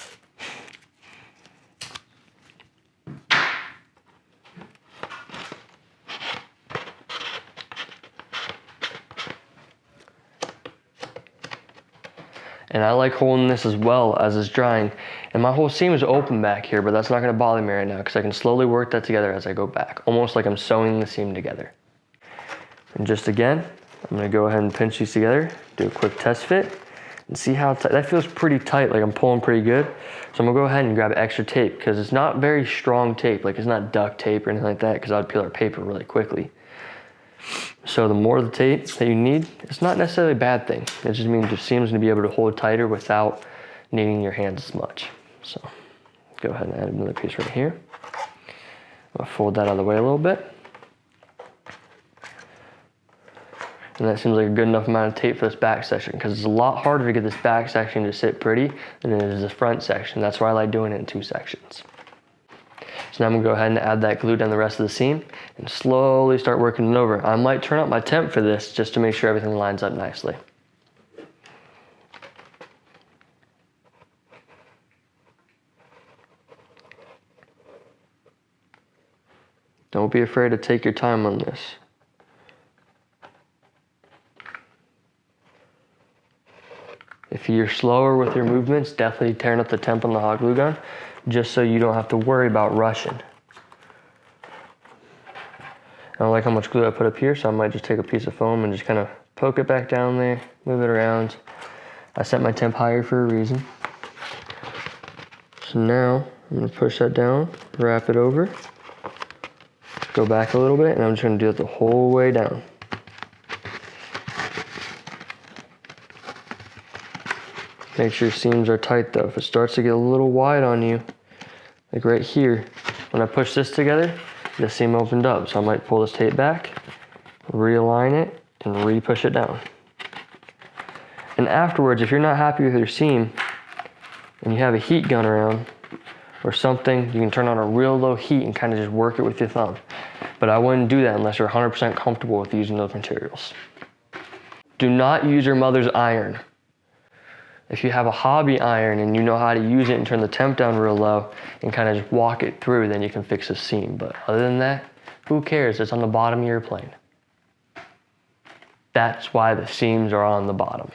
And I like holding this as well as it's drying. And my whole seam is open back here, but that's not gonna bother me right now because I can slowly work that together as I go back, almost like I'm sewing the seam together. And just again, I'm gonna go ahead and pinch these together, do a quick test fit, and see how tight. That feels pretty tight, like I'm pulling pretty good. So I'm gonna go ahead and grab extra tape because it's not very strong tape, like it's not duct tape or anything like that because I'd peel our paper really quickly. So the more of the tape that you need, it's not necessarily a bad thing. It just means your seam's gonna be able to hold tighter without needing your hands as much. So go ahead and add another piece right here. I'm gonna fold that out of the way a little bit. And that seems like a good enough amount of tape for this back section because it's a lot harder to get this back section to sit pretty than it is the front section. That's why I like doing it in 2 sections. So now I'm gonna go ahead and add that glue down the rest of the seam and slowly start working it over. I might turn up my temp for this just to make sure everything lines up nicely. Don't be afraid to take your time on this. If you're slower with your movements, definitely turn up the temp on the hot glue gun, just so you don't have to worry about rushing. I don't like how much glue I put up here, so I might just take a piece of foam and just kind of poke it back down there, move it around. I set my temp higher for a reason. So now I'm gonna push that down, wrap it over, go back a little bit, and I'm just gonna do it the whole way down. Make sure your seams are tight though. If it starts to get a little wide on you, like right here, when I push this together, the seam opened up. So I might pull this tape back, realign it, and re-push it down. And afterwards, if you're not happy with your seam, and you have a heat gun around, or something, you can turn on a real low heat and kind of just work it with your thumb. But I wouldn't do that unless you're 100% comfortable with using those materials. Do not use your mother's iron. If you have a hobby iron and you know how to use it and turn the temp down real low and kind of just walk it through, then you can fix a seam. But other than that, who cares? It's on the bottom of your plane. That's why the seams are on the bottom.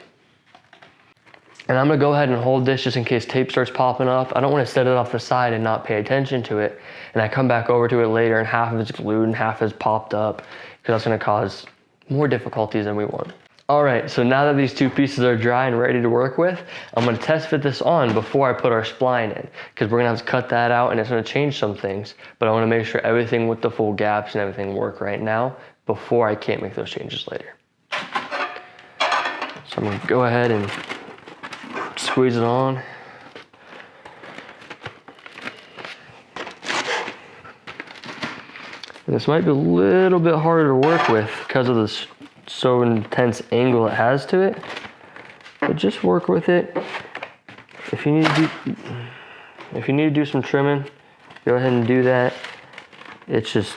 And I'm gonna go ahead and hold this just in case tape starts popping up. I don't wanna set it off the side and not pay attention to it. And I come back over to it later and half of it's glued and half is popped up, because that's gonna cause more difficulties than we want. All right, so now that these two pieces are dry and ready to work with, I'm gonna test fit this on before I put our spline in, because we're gonna have to cut that out and it's gonna change some things, but I wanna make sure everything with the full gaps and everything work right now before I can't make those changes later. So I'm gonna go ahead and squeeze it on. And this might be a little bit harder to work with because of this so intense angle it has to it, but just work with it. If you need to do some trimming, go ahead and do that. It's just,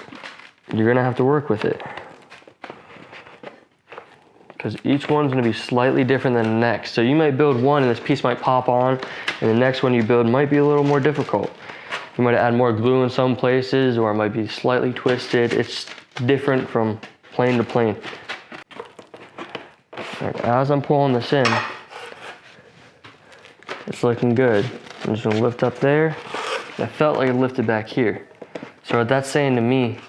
you're gonna have to work with it, because each one's gonna be slightly different than the next. So you might build one and this piece might pop on, and the next one you build might be a little more difficult. You might add more glue in some places, or it might be slightly twisted. It's different from plane to plane. Right, as I'm pulling this in, it's looking good. I'm just gonna lift up there. I felt like it lifted back here. So what that's saying to me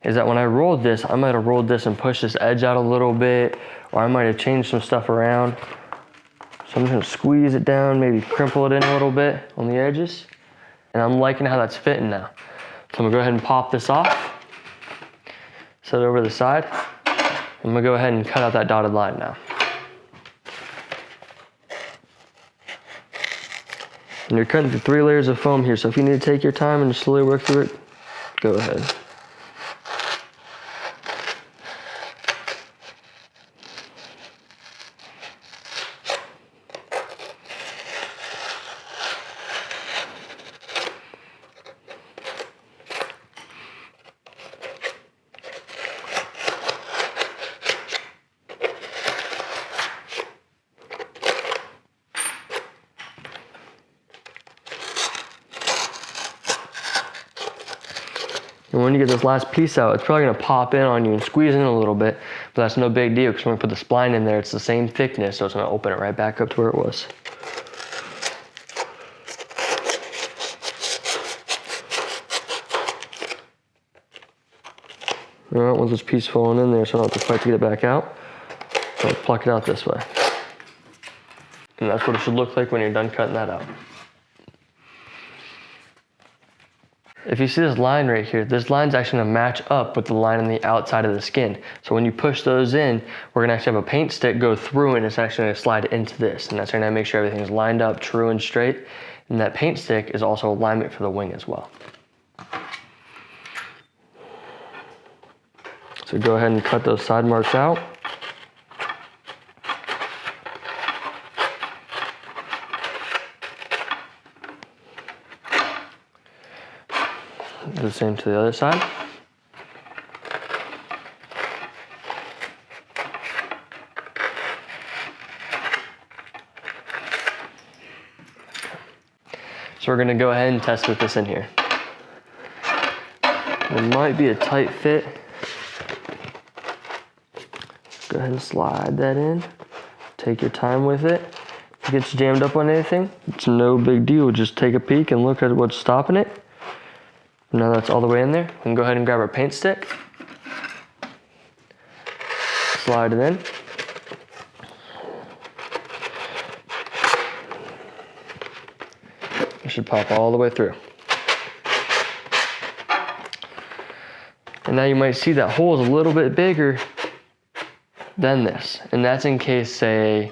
is that when I rolled this, I might have rolled this and pushed this edge out a little bit, or I might have changed some stuff around. So I'm just gonna squeeze it down, maybe crimple it in a little bit on the edges. And I'm liking how that's fitting now. So I'm gonna go ahead and pop this off, set it over the side. I'm gonna go ahead and cut out that dotted line now. And you're cutting through 3 layers of foam here, so if you need to take your time and slowly work through it, go ahead. And when you get this last piece out, it's probably gonna pop in on you and squeeze in a little bit, but that's no big deal, because when we put the spline in there, it's the same thickness, so it's gonna open it right back up to where it was. All right, once this piece falling in there, so I don't have to fight to get it back out, I'll pluck it out this way. And that's what it should look like when you're done cutting that out. If you see this line right here, this line's actually gonna match up with the line on the outside of the skin. So when you push those in, we're gonna actually have a paint stick go through and it's actually gonna slide into this. And that's gonna make sure everything's lined up, true and straight. And that paint stick is also alignment for the wing as well. So go ahead and cut those side marks out. Do the same to the other side. So we're gonna go ahead and test with this in here. It might be a tight fit. Go ahead and slide that in. Take your time with it. If it gets jammed up on anything, it's no big deal. Just take a peek and look at what's stopping it. Now that's all the way in there. We can go ahead and grab our paint stick. slide it in. It should pop all the way through. And now you might see that hole is a little bit bigger than this. And that's in case, say,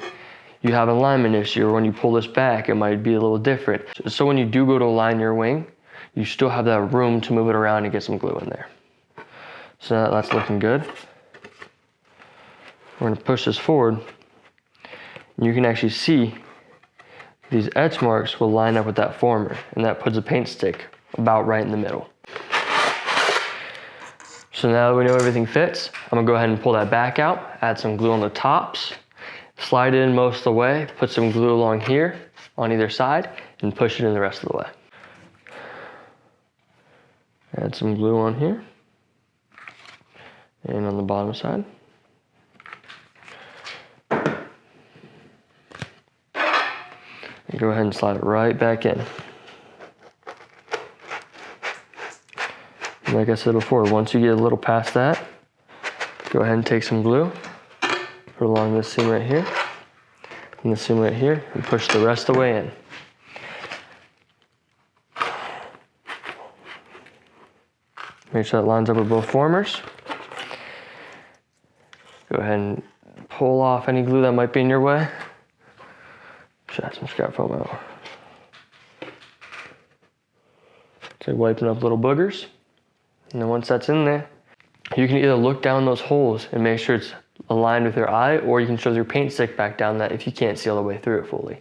you have an alignment issue, or when you pull this back, it might be a little different. So when you do go to align your wing, you still have that room to move it around and get some glue in there. So now that's looking good. We're gonna push this forward. And you can actually see these etch marks will line up with that former, and that puts a paint stick about right in the middle. So now that we know everything fits, I'm gonna go ahead and pull that back out, add some glue on the tops, slide it in most of the way, put some glue along here on either side, and push it in the rest of the way. Add some glue on here and on the bottom side. And go ahead and slide it right back in. And like I said before, once you get a little past that, go ahead and take some glue, put along this seam right here, and this seam right here, and push the rest of the way in. Make sure that lines up with both formers. Go ahead and pull off any glue that might be in your way. Should add some scrap foam out. It's like wiping up little boogers. And then once that's in there, you can either look down those holes and make sure it's aligned with your eye, or you can shove your paint stick back down that if you can't see all the way through it fully.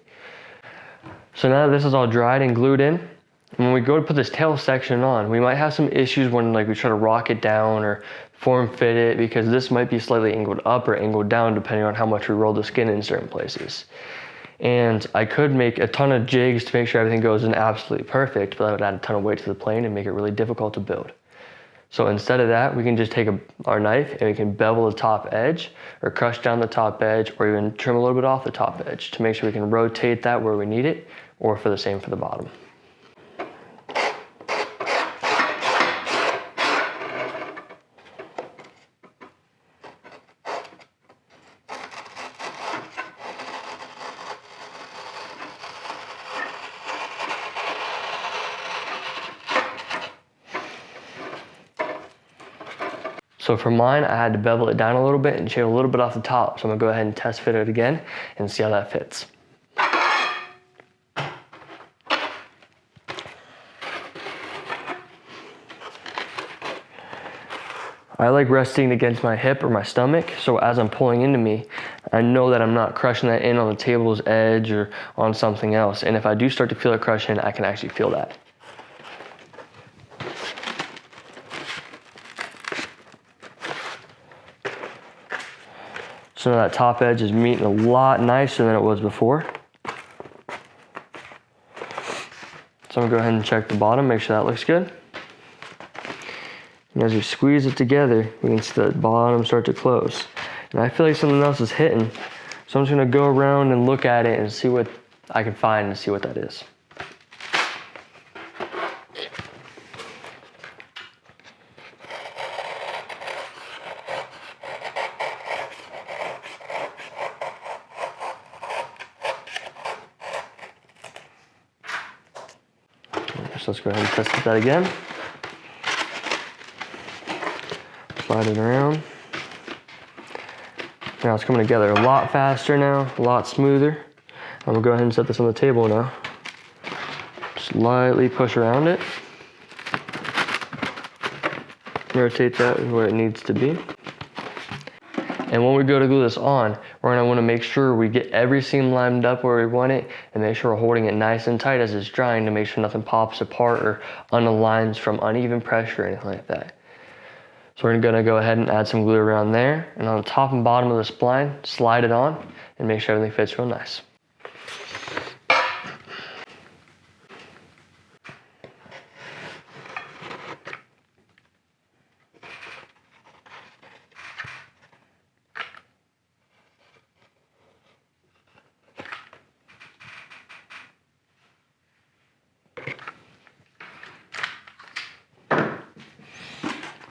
So now that this is all dried and glued in, and when we go to put this tail section on, we might have some issues when we try to rock it down or form fit it, because this might be slightly angled up or angled down depending on how much we roll the skin in certain places. And I could make a ton of jigs to make sure everything goes in absolutely perfect, but that would add a ton of weight to the plane and make it really difficult to build. So instead of that, we can just take our knife and we can bevel the top edge, or crush down the top edge, or even trim a little bit off the top edge to make sure we can rotate that where we need it, or for the same for the bottom. So for mine, I had to bevel it down a little bit and shave a little bit off the top. So I'm gonna go ahead and test fit it again and see how that fits. I like resting against my hip or my stomach, so as I'm pulling into me, I know that I'm not crushing that in on the table's edge or on something else. And if I do start to feel it crush in, I can actually feel that. So now that top edge is meeting a lot nicer than it was before. So I'm gonna go ahead and check the bottom, make sure that looks good. And as we squeeze it together, we can see the bottom start to close. And I feel like something else is hitting. So I'm just gonna go around and look at it and see what I can find and see what that is. So let's go ahead and test that again. Slide it around. Now it's coming together a lot faster now, a lot smoother. I'm gonna go ahead and set this on the table now. Slightly push around it. Rotate that where it needs to be. And when we go to glue this on, we're gonna wanna make sure we get every seam lined up where we want it, and make sure we're holding it nice and tight as it's drying to make sure nothing pops apart or unaligns from uneven pressure or anything like that. So we're gonna go ahead and add some glue around there, and on the top and bottom of the spline, slide it on and make sure everything fits real nice.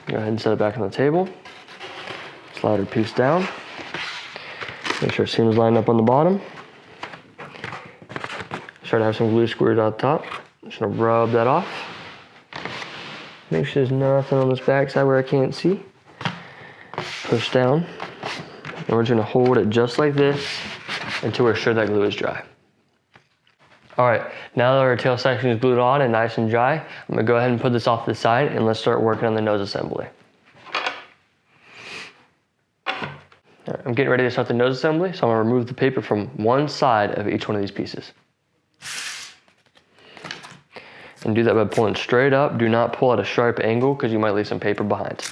Go ahead and set it back on the table. Slide our piece down. Make sure seam's lined up on the bottom. Try to have some glue squared out top. Just gonna rub that off. Make sure there's nothing on this back side where I can't see. Push down. And we're just gonna hold it just like this until we're sure that glue is dry. All right, now that our tail section is glued on and nice and dry, I'm gonna go ahead and put this off to the side and let's start working on the nose assembly. All right, I'm getting ready to start the nose assembly, so I'm gonna remove the paper from one side of each one of these pieces. And do that by pulling straight up. Do not pull at a sharp angle because you might leave some paper behind.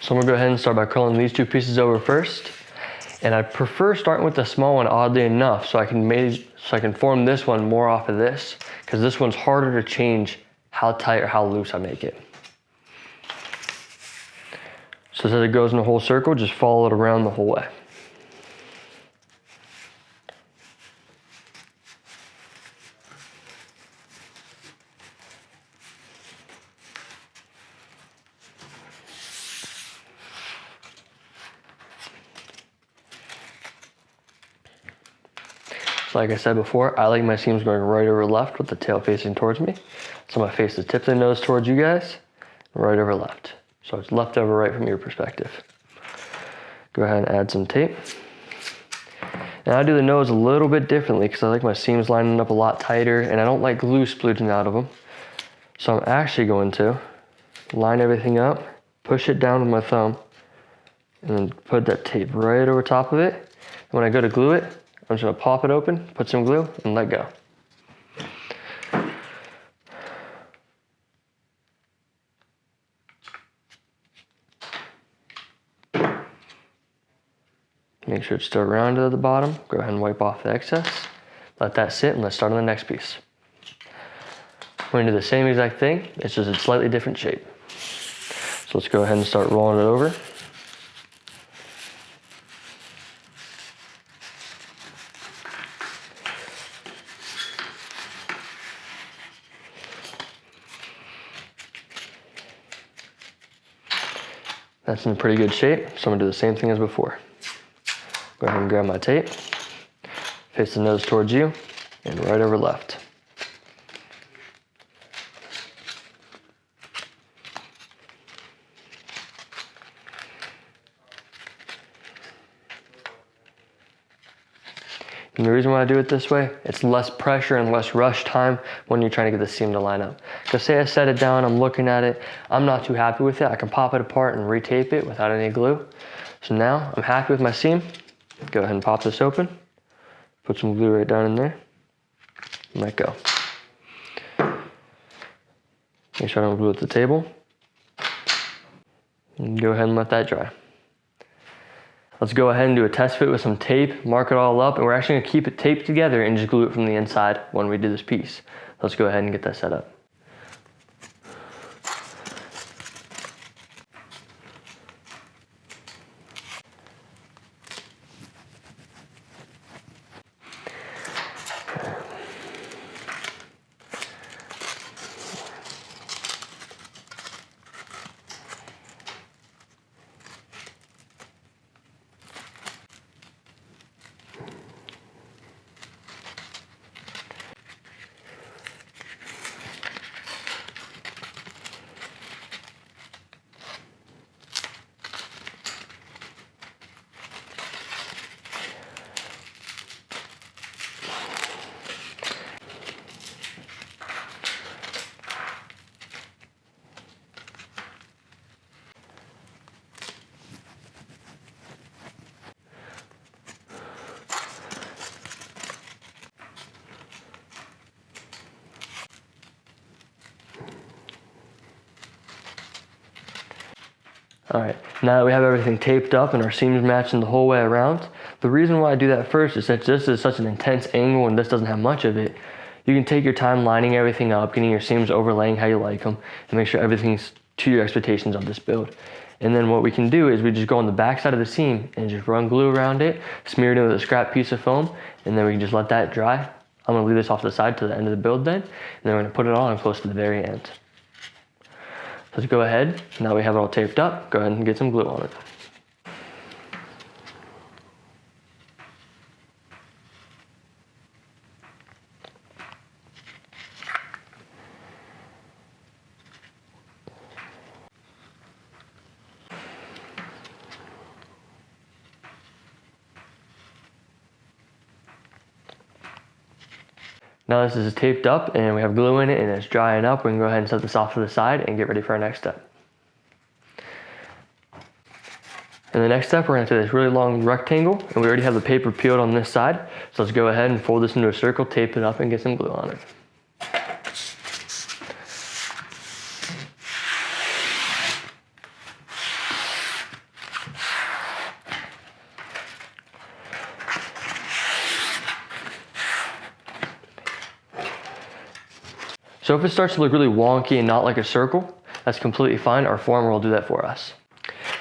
So I'm gonna go ahead and start by curling these two pieces over first. And I prefer starting with the small one, oddly enough, so I can form this one more off of this, because this one's harder to change how tight or how loose I make it. So as it goes in a whole circle, just follow it around the whole way. So like I said before, I like my seams going right over left with the tail facing towards me. So I'm gonna face the tip of the nose towards you guys, right over left. So it's left over right from your perspective. Go ahead and add some tape. And I do the nose a little bit differently because I like my seams lining up a lot tighter and I don't like glue splooging out of them. So I'm actually going to line everything up, push it down with my thumb, and then put that tape right over top of it. And when I go to glue it, I'm just gonna pop it open, put some glue, and let go. Make sure it's still rounded at the bottom. Go ahead and wipe off the excess. Let that sit and let's start on the next piece. We're gonna do the same exact thing, it's just a slightly different shape. So let's go ahead and start rolling it over. That's in pretty good shape, so I'm gonna do the same thing as before. Go ahead and grab my tape, face the nose towards you, and right over left. And the reason why I do it this way, it's less pressure and less rush time when you're trying to get the seam to line up. Because say I set it down, I'm looking at it, I'm not too happy with it, I can pop it apart and retape it without any glue. So now I'm happy with my seam. Go ahead and pop this open, put some glue right down in there, and let go. Make sure I don't glue at the table. And go ahead and let that dry. Let's go ahead and do a test fit with some tape, mark it all up, and we're actually gonna keep it taped together and just glue it from the inside when we do this piece. Let's go ahead and get that set up. All right, now that we have everything taped up and our seams matching the whole way around, The reason why I do that first is that this is such an intense angle and this doesn't have much of it. You can take your time lining everything up, getting your seams overlaying how you like them, and make sure everything's to your expectations of this build. And then what we can do is we just go on the back side of the seam and just run glue around it, smear it with a scrap piece of foam, and then we can just let that dry. I'm gonna leave this off to the side to the end of the build then, and then we're gonna put it on close to the very end. Let's go ahead, now we have it all taped up, go ahead and get some glue on it. Now this is taped up and we have glue in it and it's drying up. We can go ahead and set this off to the side and get ready for our next step. In the next step, we're gonna take this really long rectangle and we already have the paper peeled on this side. So let's go ahead and fold this into a circle, tape it up and get some glue on it. So if it starts to look really wonky and not like a circle, that's completely fine. Our former will do that for us.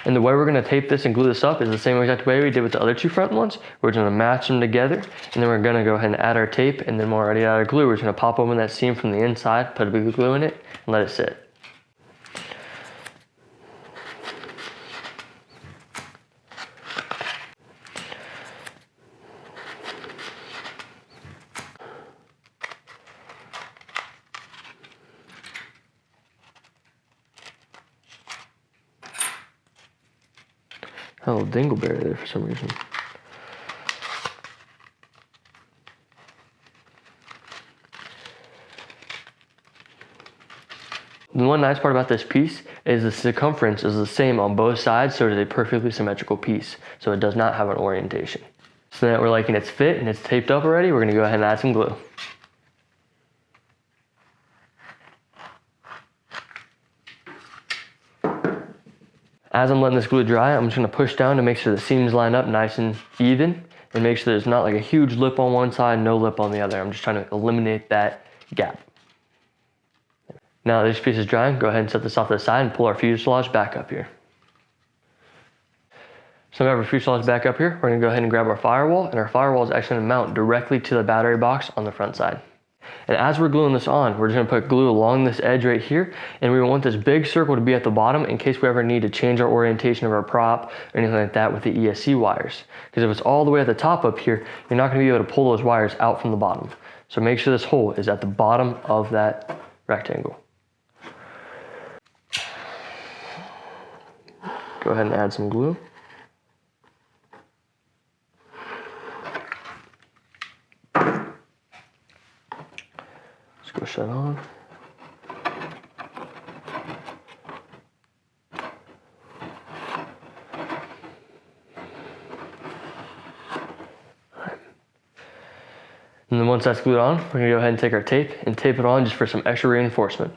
And the way we're gonna tape this and glue this up is the same exact way we did with the other two front ones. We're gonna match them together, and then we're gonna go ahead and add our tape, and then we're already out our glue. We're just gonna pop open that seam from the inside, put a bit of glue in it, and let it sit. A little dingleberry there for some reason. The one nice part about this piece is the circumference is the same on both sides, so it is a perfectly symmetrical piece, so it does not have an orientation. So now that we're liking its fit and it's taped up already, we're gonna go ahead and add some glue. As I'm letting this glue dry, I'm just gonna push down to make sure the seams line up nice and even and make sure there's not like a huge lip on one side, no lip on the other. I'm just trying to eliminate that gap. Now this piece is drying, go ahead and set this off to the side and pull our fuselage back up here. So we have our fuselage back up here. We're gonna go ahead and grab our firewall, and our firewall is actually gonna mount directly to the battery box on the front side. And as we're gluing this on, we're just gonna put glue along this edge right here, and we want this big circle to be at the bottom in case we ever need to change our orientation of our prop or anything like that with the ESC wires. Because if it's all the way at the top up here, you're not gonna be able to pull those wires out from the bottom. So make sure this hole is at the bottom of that rectangle. Go ahead and add some glue. Push that on. And then once that's glued on, we're gonna go ahead and take our tape and tape it on just for some extra reinforcement.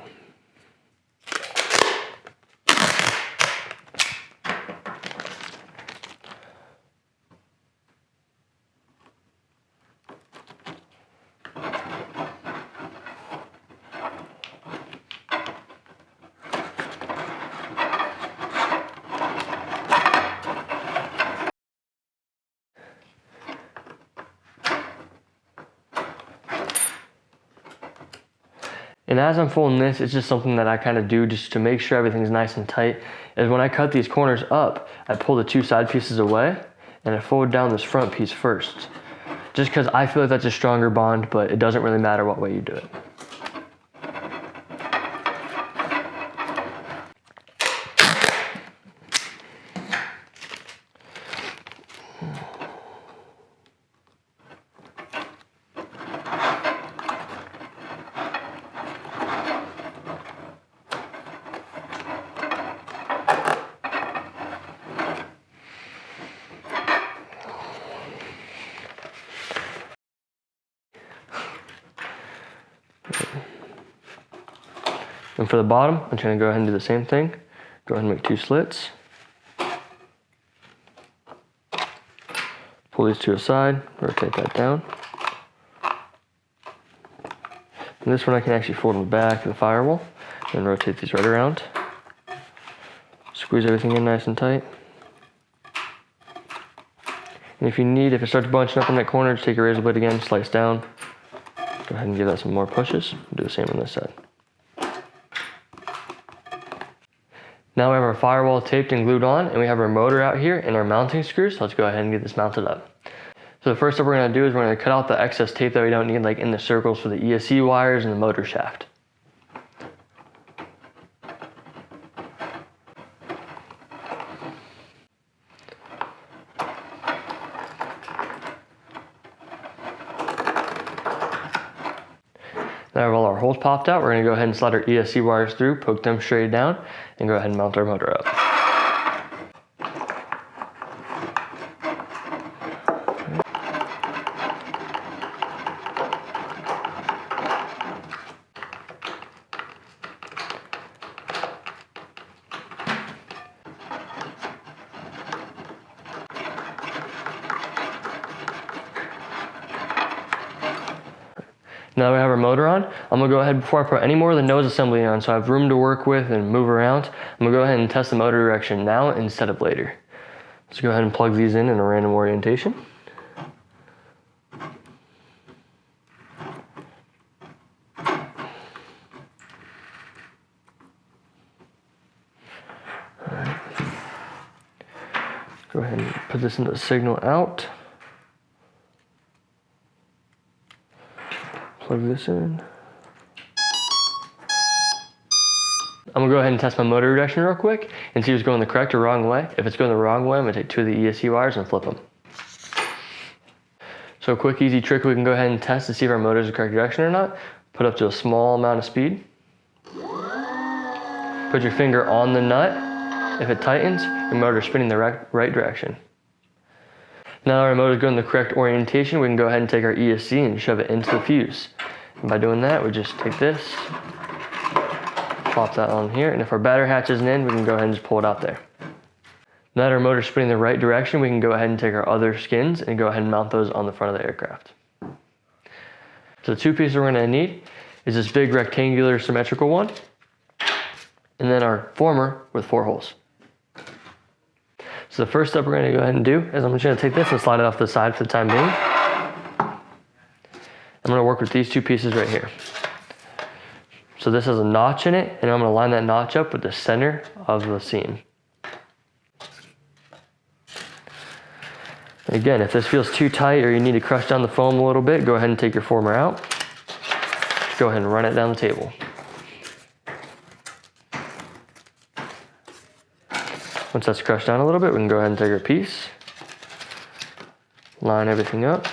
And as I'm folding this, it's just something that I kind of do just to make sure everything's nice and tight, is when I cut these corners up, I pull the two side pieces away and I fold down this front piece first. Just because I feel like that's a stronger bond, but it doesn't really matter what way you do it. And for the bottom, I'm just gonna go ahead and do the same thing. Go ahead and make two slits. Pull pull these to the side, rotate that down. And this one I can actually fold in the back of the firewall and rotate these right around. Squeeze everything in nice and tight. And if it starts bunching up in that corner, just take your razor blade again, slice down. Go ahead and give that some more pushes. Do the same on this side. Now we have our firewall taped and glued on, and we have our motor out here and our mounting screws. So let's go ahead and get this mounted up. So the first step we're going to do is we're going to cut out the excess tape that we don't need, like in the circles for the ESC wires and the motor shaft. Now we have all our holes popped out, we're going to go ahead and slide our ESC wires through, poke them straight down, and go ahead and mount our motor up. Now we have our motor on. I'm gonna go ahead, before I put any more of the nose assembly on, so I have room to work with and move around, I'm gonna go ahead and test the motor direction now instead of later. Let's go ahead and plug these in a random orientation. Alright. Go ahead and put this into the signal out. Plug this in. I'm gonna go ahead and test my motor direction real quick and see if it's going the correct or wrong way. If it's going the wrong way, I'm gonna take 2 of the ESC wires and flip them. So a quick, easy trick we can go ahead and test to see if our motor is the correct direction or not. Put up to a small amount of speed. Put your finger on the nut. If it tightens, your motor is spinning the right direction. Now our motor is going the correct orientation, we can go ahead and take our ESC and shove it into the fuse. And by doing that, we just take this, pop that on here, and if our battery hatch isn't in, we can go ahead and just pull it out there. Now that our motor is spinning the right direction, we can go ahead and take our other skins and go ahead and mount those on the front of the aircraft. So the 2 pieces we're going to need is this big rectangular symmetrical one, and then our former with 4 holes. So the first step we're going to go ahead and do is I'm just going to take this and slide it off the side for the time being. I'm going to work with these 2 pieces right here. So this has a notch in it, and I'm going to line that notch up with the center of the seam. And again, if this feels too tight or you need to crush down the foam a little bit, go ahead and take your former out. Just go ahead and run it down the table. Once that's crushed down a little bit, we can go ahead and take our piece, line everything up.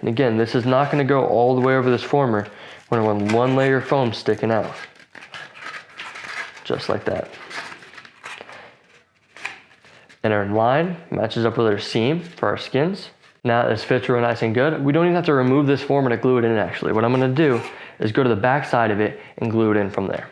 And again, this is not going to go all the way over this former. We're going to want 1 layer of foam sticking out, just like that. And our line matches up with our seam for our skins. Now this fits real nice and good. We don't even have to remove this former to glue it in actually. What I'm gonna do is go to the back side of it and glue it in from there.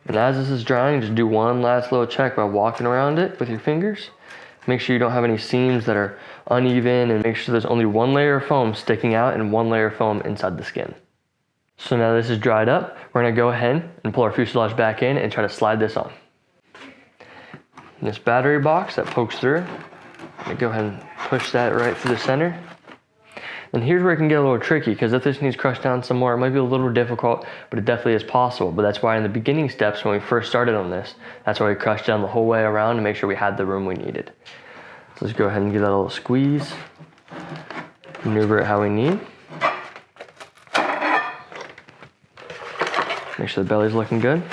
And as this is drying, just do one last little check by walking around it with your fingers. Make sure you don't have any seams that are uneven, and make sure there's only 1 layer of foam sticking out and 1 layer of foam inside the skin. So now this is dried up, we're going to go ahead and pull our fuselage back in and try to slide this on. And this battery box that pokes through, I'm going to go ahead and push that right through the center. And here's where it can get a little tricky, because if this needs crushed down some more, it might be a little difficult, but it definitely is possible. But that's why in the beginning steps, when we first started on this, that's why we crushed down the whole way around to make sure we had the room we needed. So let's go ahead and give that a little squeeze, maneuver it how we need. Make sure the belly's looking good.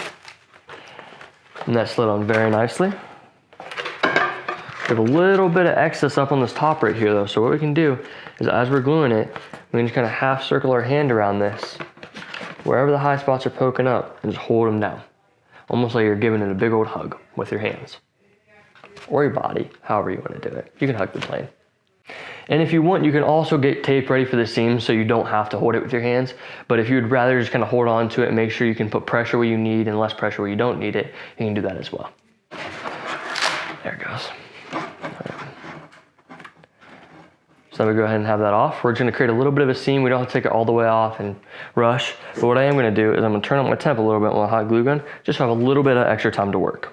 And that slid on very nicely. We have a little bit of excess up on this top right here though, so what we can do is as we're gluing it, we can just kind of half circle our hand around this, wherever the high spots are poking up, and just hold them down. Almost like you're giving it a big old hug with your hands. or your body, however you want to do it. You can hug the plane. And if you want, you can also get tape ready for the seams so you don't have to hold it with your hands. But if you'd rather just kind of hold on to it and make sure you can put pressure where you need and less pressure where you don't need it, you can do that as well. There it goes. So we go ahead and have that off. We're just gonna create a little bit of a seam. We don't have to take it all the way off and rush. But what I am gonna do is I'm gonna turn up my temp a little bit with my hot glue gun, just so I have a little bit of extra time to work.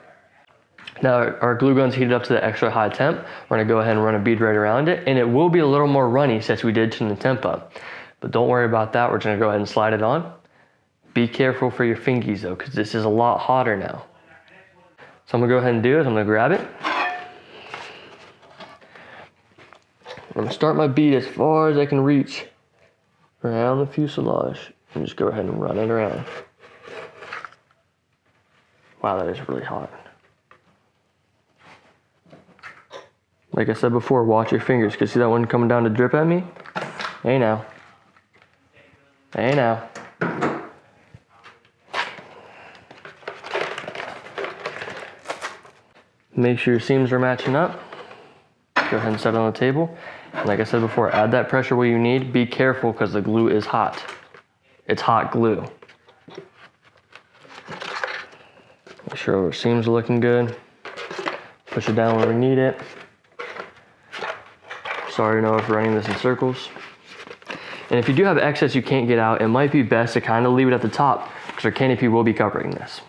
Now our glue gun's heated up to the extra high temp. We're gonna go ahead and run a bead right around it, and it will be a little more runny since we did turn the temp up. But don't worry about that, we're just gonna go ahead and slide it on. Be careful for your fingies though, because this is a lot hotter now. So I'm gonna go ahead and do is I'm gonna grab it. I'm gonna start my bead as far as I can reach around the fuselage and just go ahead and run it around. Wow, that is really hot. Like I said before, watch your fingers, because see that one coming down to drip at me? Hey now. Hey now. Make sure your seams are matching up. Go ahead and set it on the table. And like I said before, add that pressure where you need. Be careful because the glue is hot. It's hot glue. Make sure our seams are looking good. Push it down where we need it. Sorry, no, if running this in circles. And if you do have excess you can't get out, it might be best to kind of leave it at the top because our canopy will be covering this.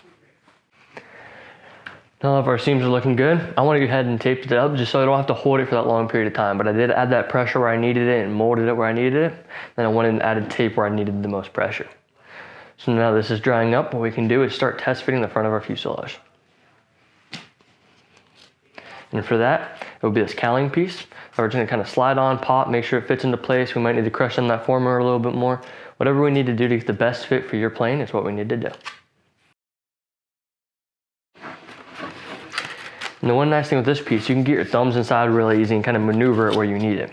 Now if our seams are looking good, I want to go ahead and tape it up just so I don't have to hold it for that long period of time. But I did add that pressure where I needed it and molded it where I needed it. Then I went and added tape where I needed the most pressure. So now this is drying up, what we can do is start test fitting the front of our fuselage. And for that, it will be this cowling piece. So we're just gonna kind of slide on, pop, make sure it fits into place. We might need to crush down that former a little bit more. Whatever we need to do to get the best fit for your plane is what we need to do. And the one nice thing with this piece, you can get your thumbs inside really easy and kind of maneuver it where you need it.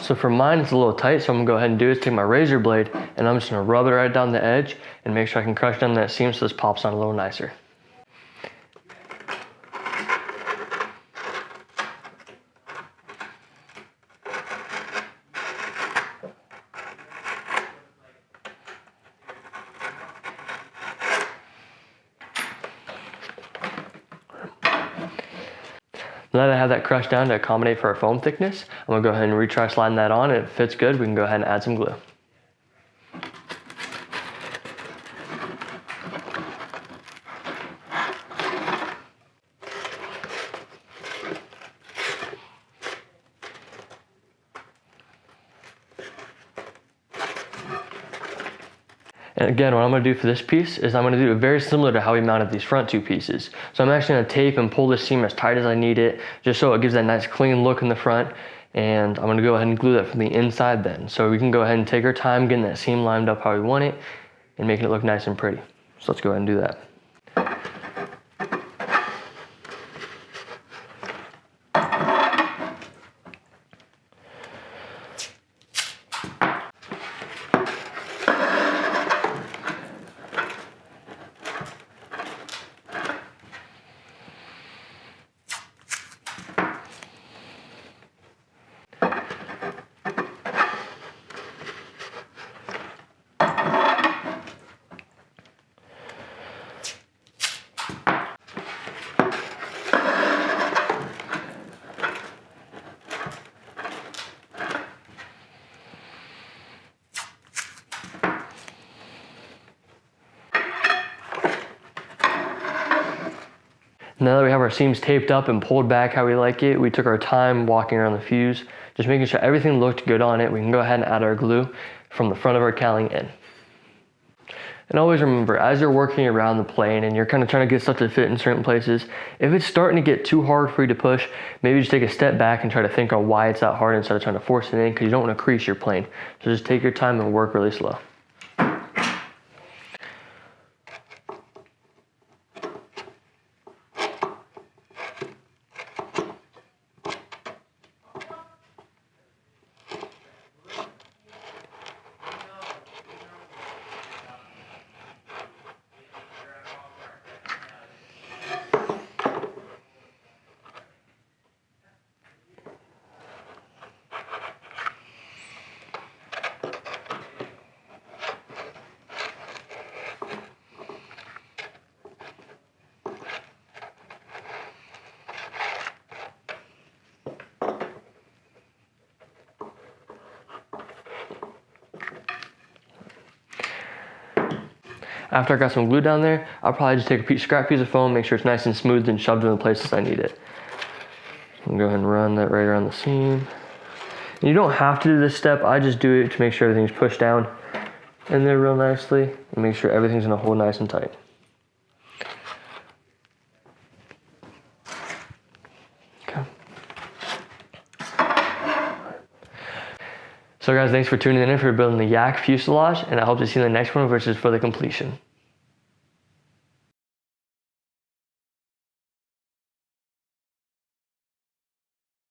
So for mine, it's a little tight, so I'm gonna go ahead and do is take my razor blade and I'm just gonna rub it right down the edge and make sure I can crush down that seam so this pops on a little nicer. Now that I have that crushed down to accommodate for our foam thickness, I'm gonna go ahead and retry sliding that on. If it fits good, we can go ahead and add some glue. And again, what I'm gonna do for this piece is I'm gonna do it very similar to how we mounted these front two pieces. So I'm actually gonna tape and pull this seam as tight as I need it, just so it gives that nice clean look in the front. And I'm gonna go ahead and glue that from the inside then. So we can go ahead and take our time getting that seam lined up how we want it and making it look nice and pretty. So let's go ahead and do that. Now that we have our seams taped up and pulled back how we like it, we took our time walking around the fuse, just making sure everything looked good on it. We can go ahead and add our glue from the front of our cowling in. And always remember, as you're working around the plane and you're kind of trying to get stuff to fit in certain places, if it's starting to get too hard for you to push, maybe just take a step back and try to think on why it's that hard instead of trying to force it in, because you don't want to crease your plane. So just take your time and work really slow. After I got some glue down there, I'll probably just take a scrap piece of foam, make sure it's nice and smooth and shoved in the places I need it. And go ahead and run that right around the seam. And you don't have to do this step, I just do it to make sure everything's pushed down in there real nicely and make sure everything's gonna hold nice and tight. Okay. So guys, thanks for tuning in for building the Yak fuselage, and I hope to see you in the next one, which is for the completion.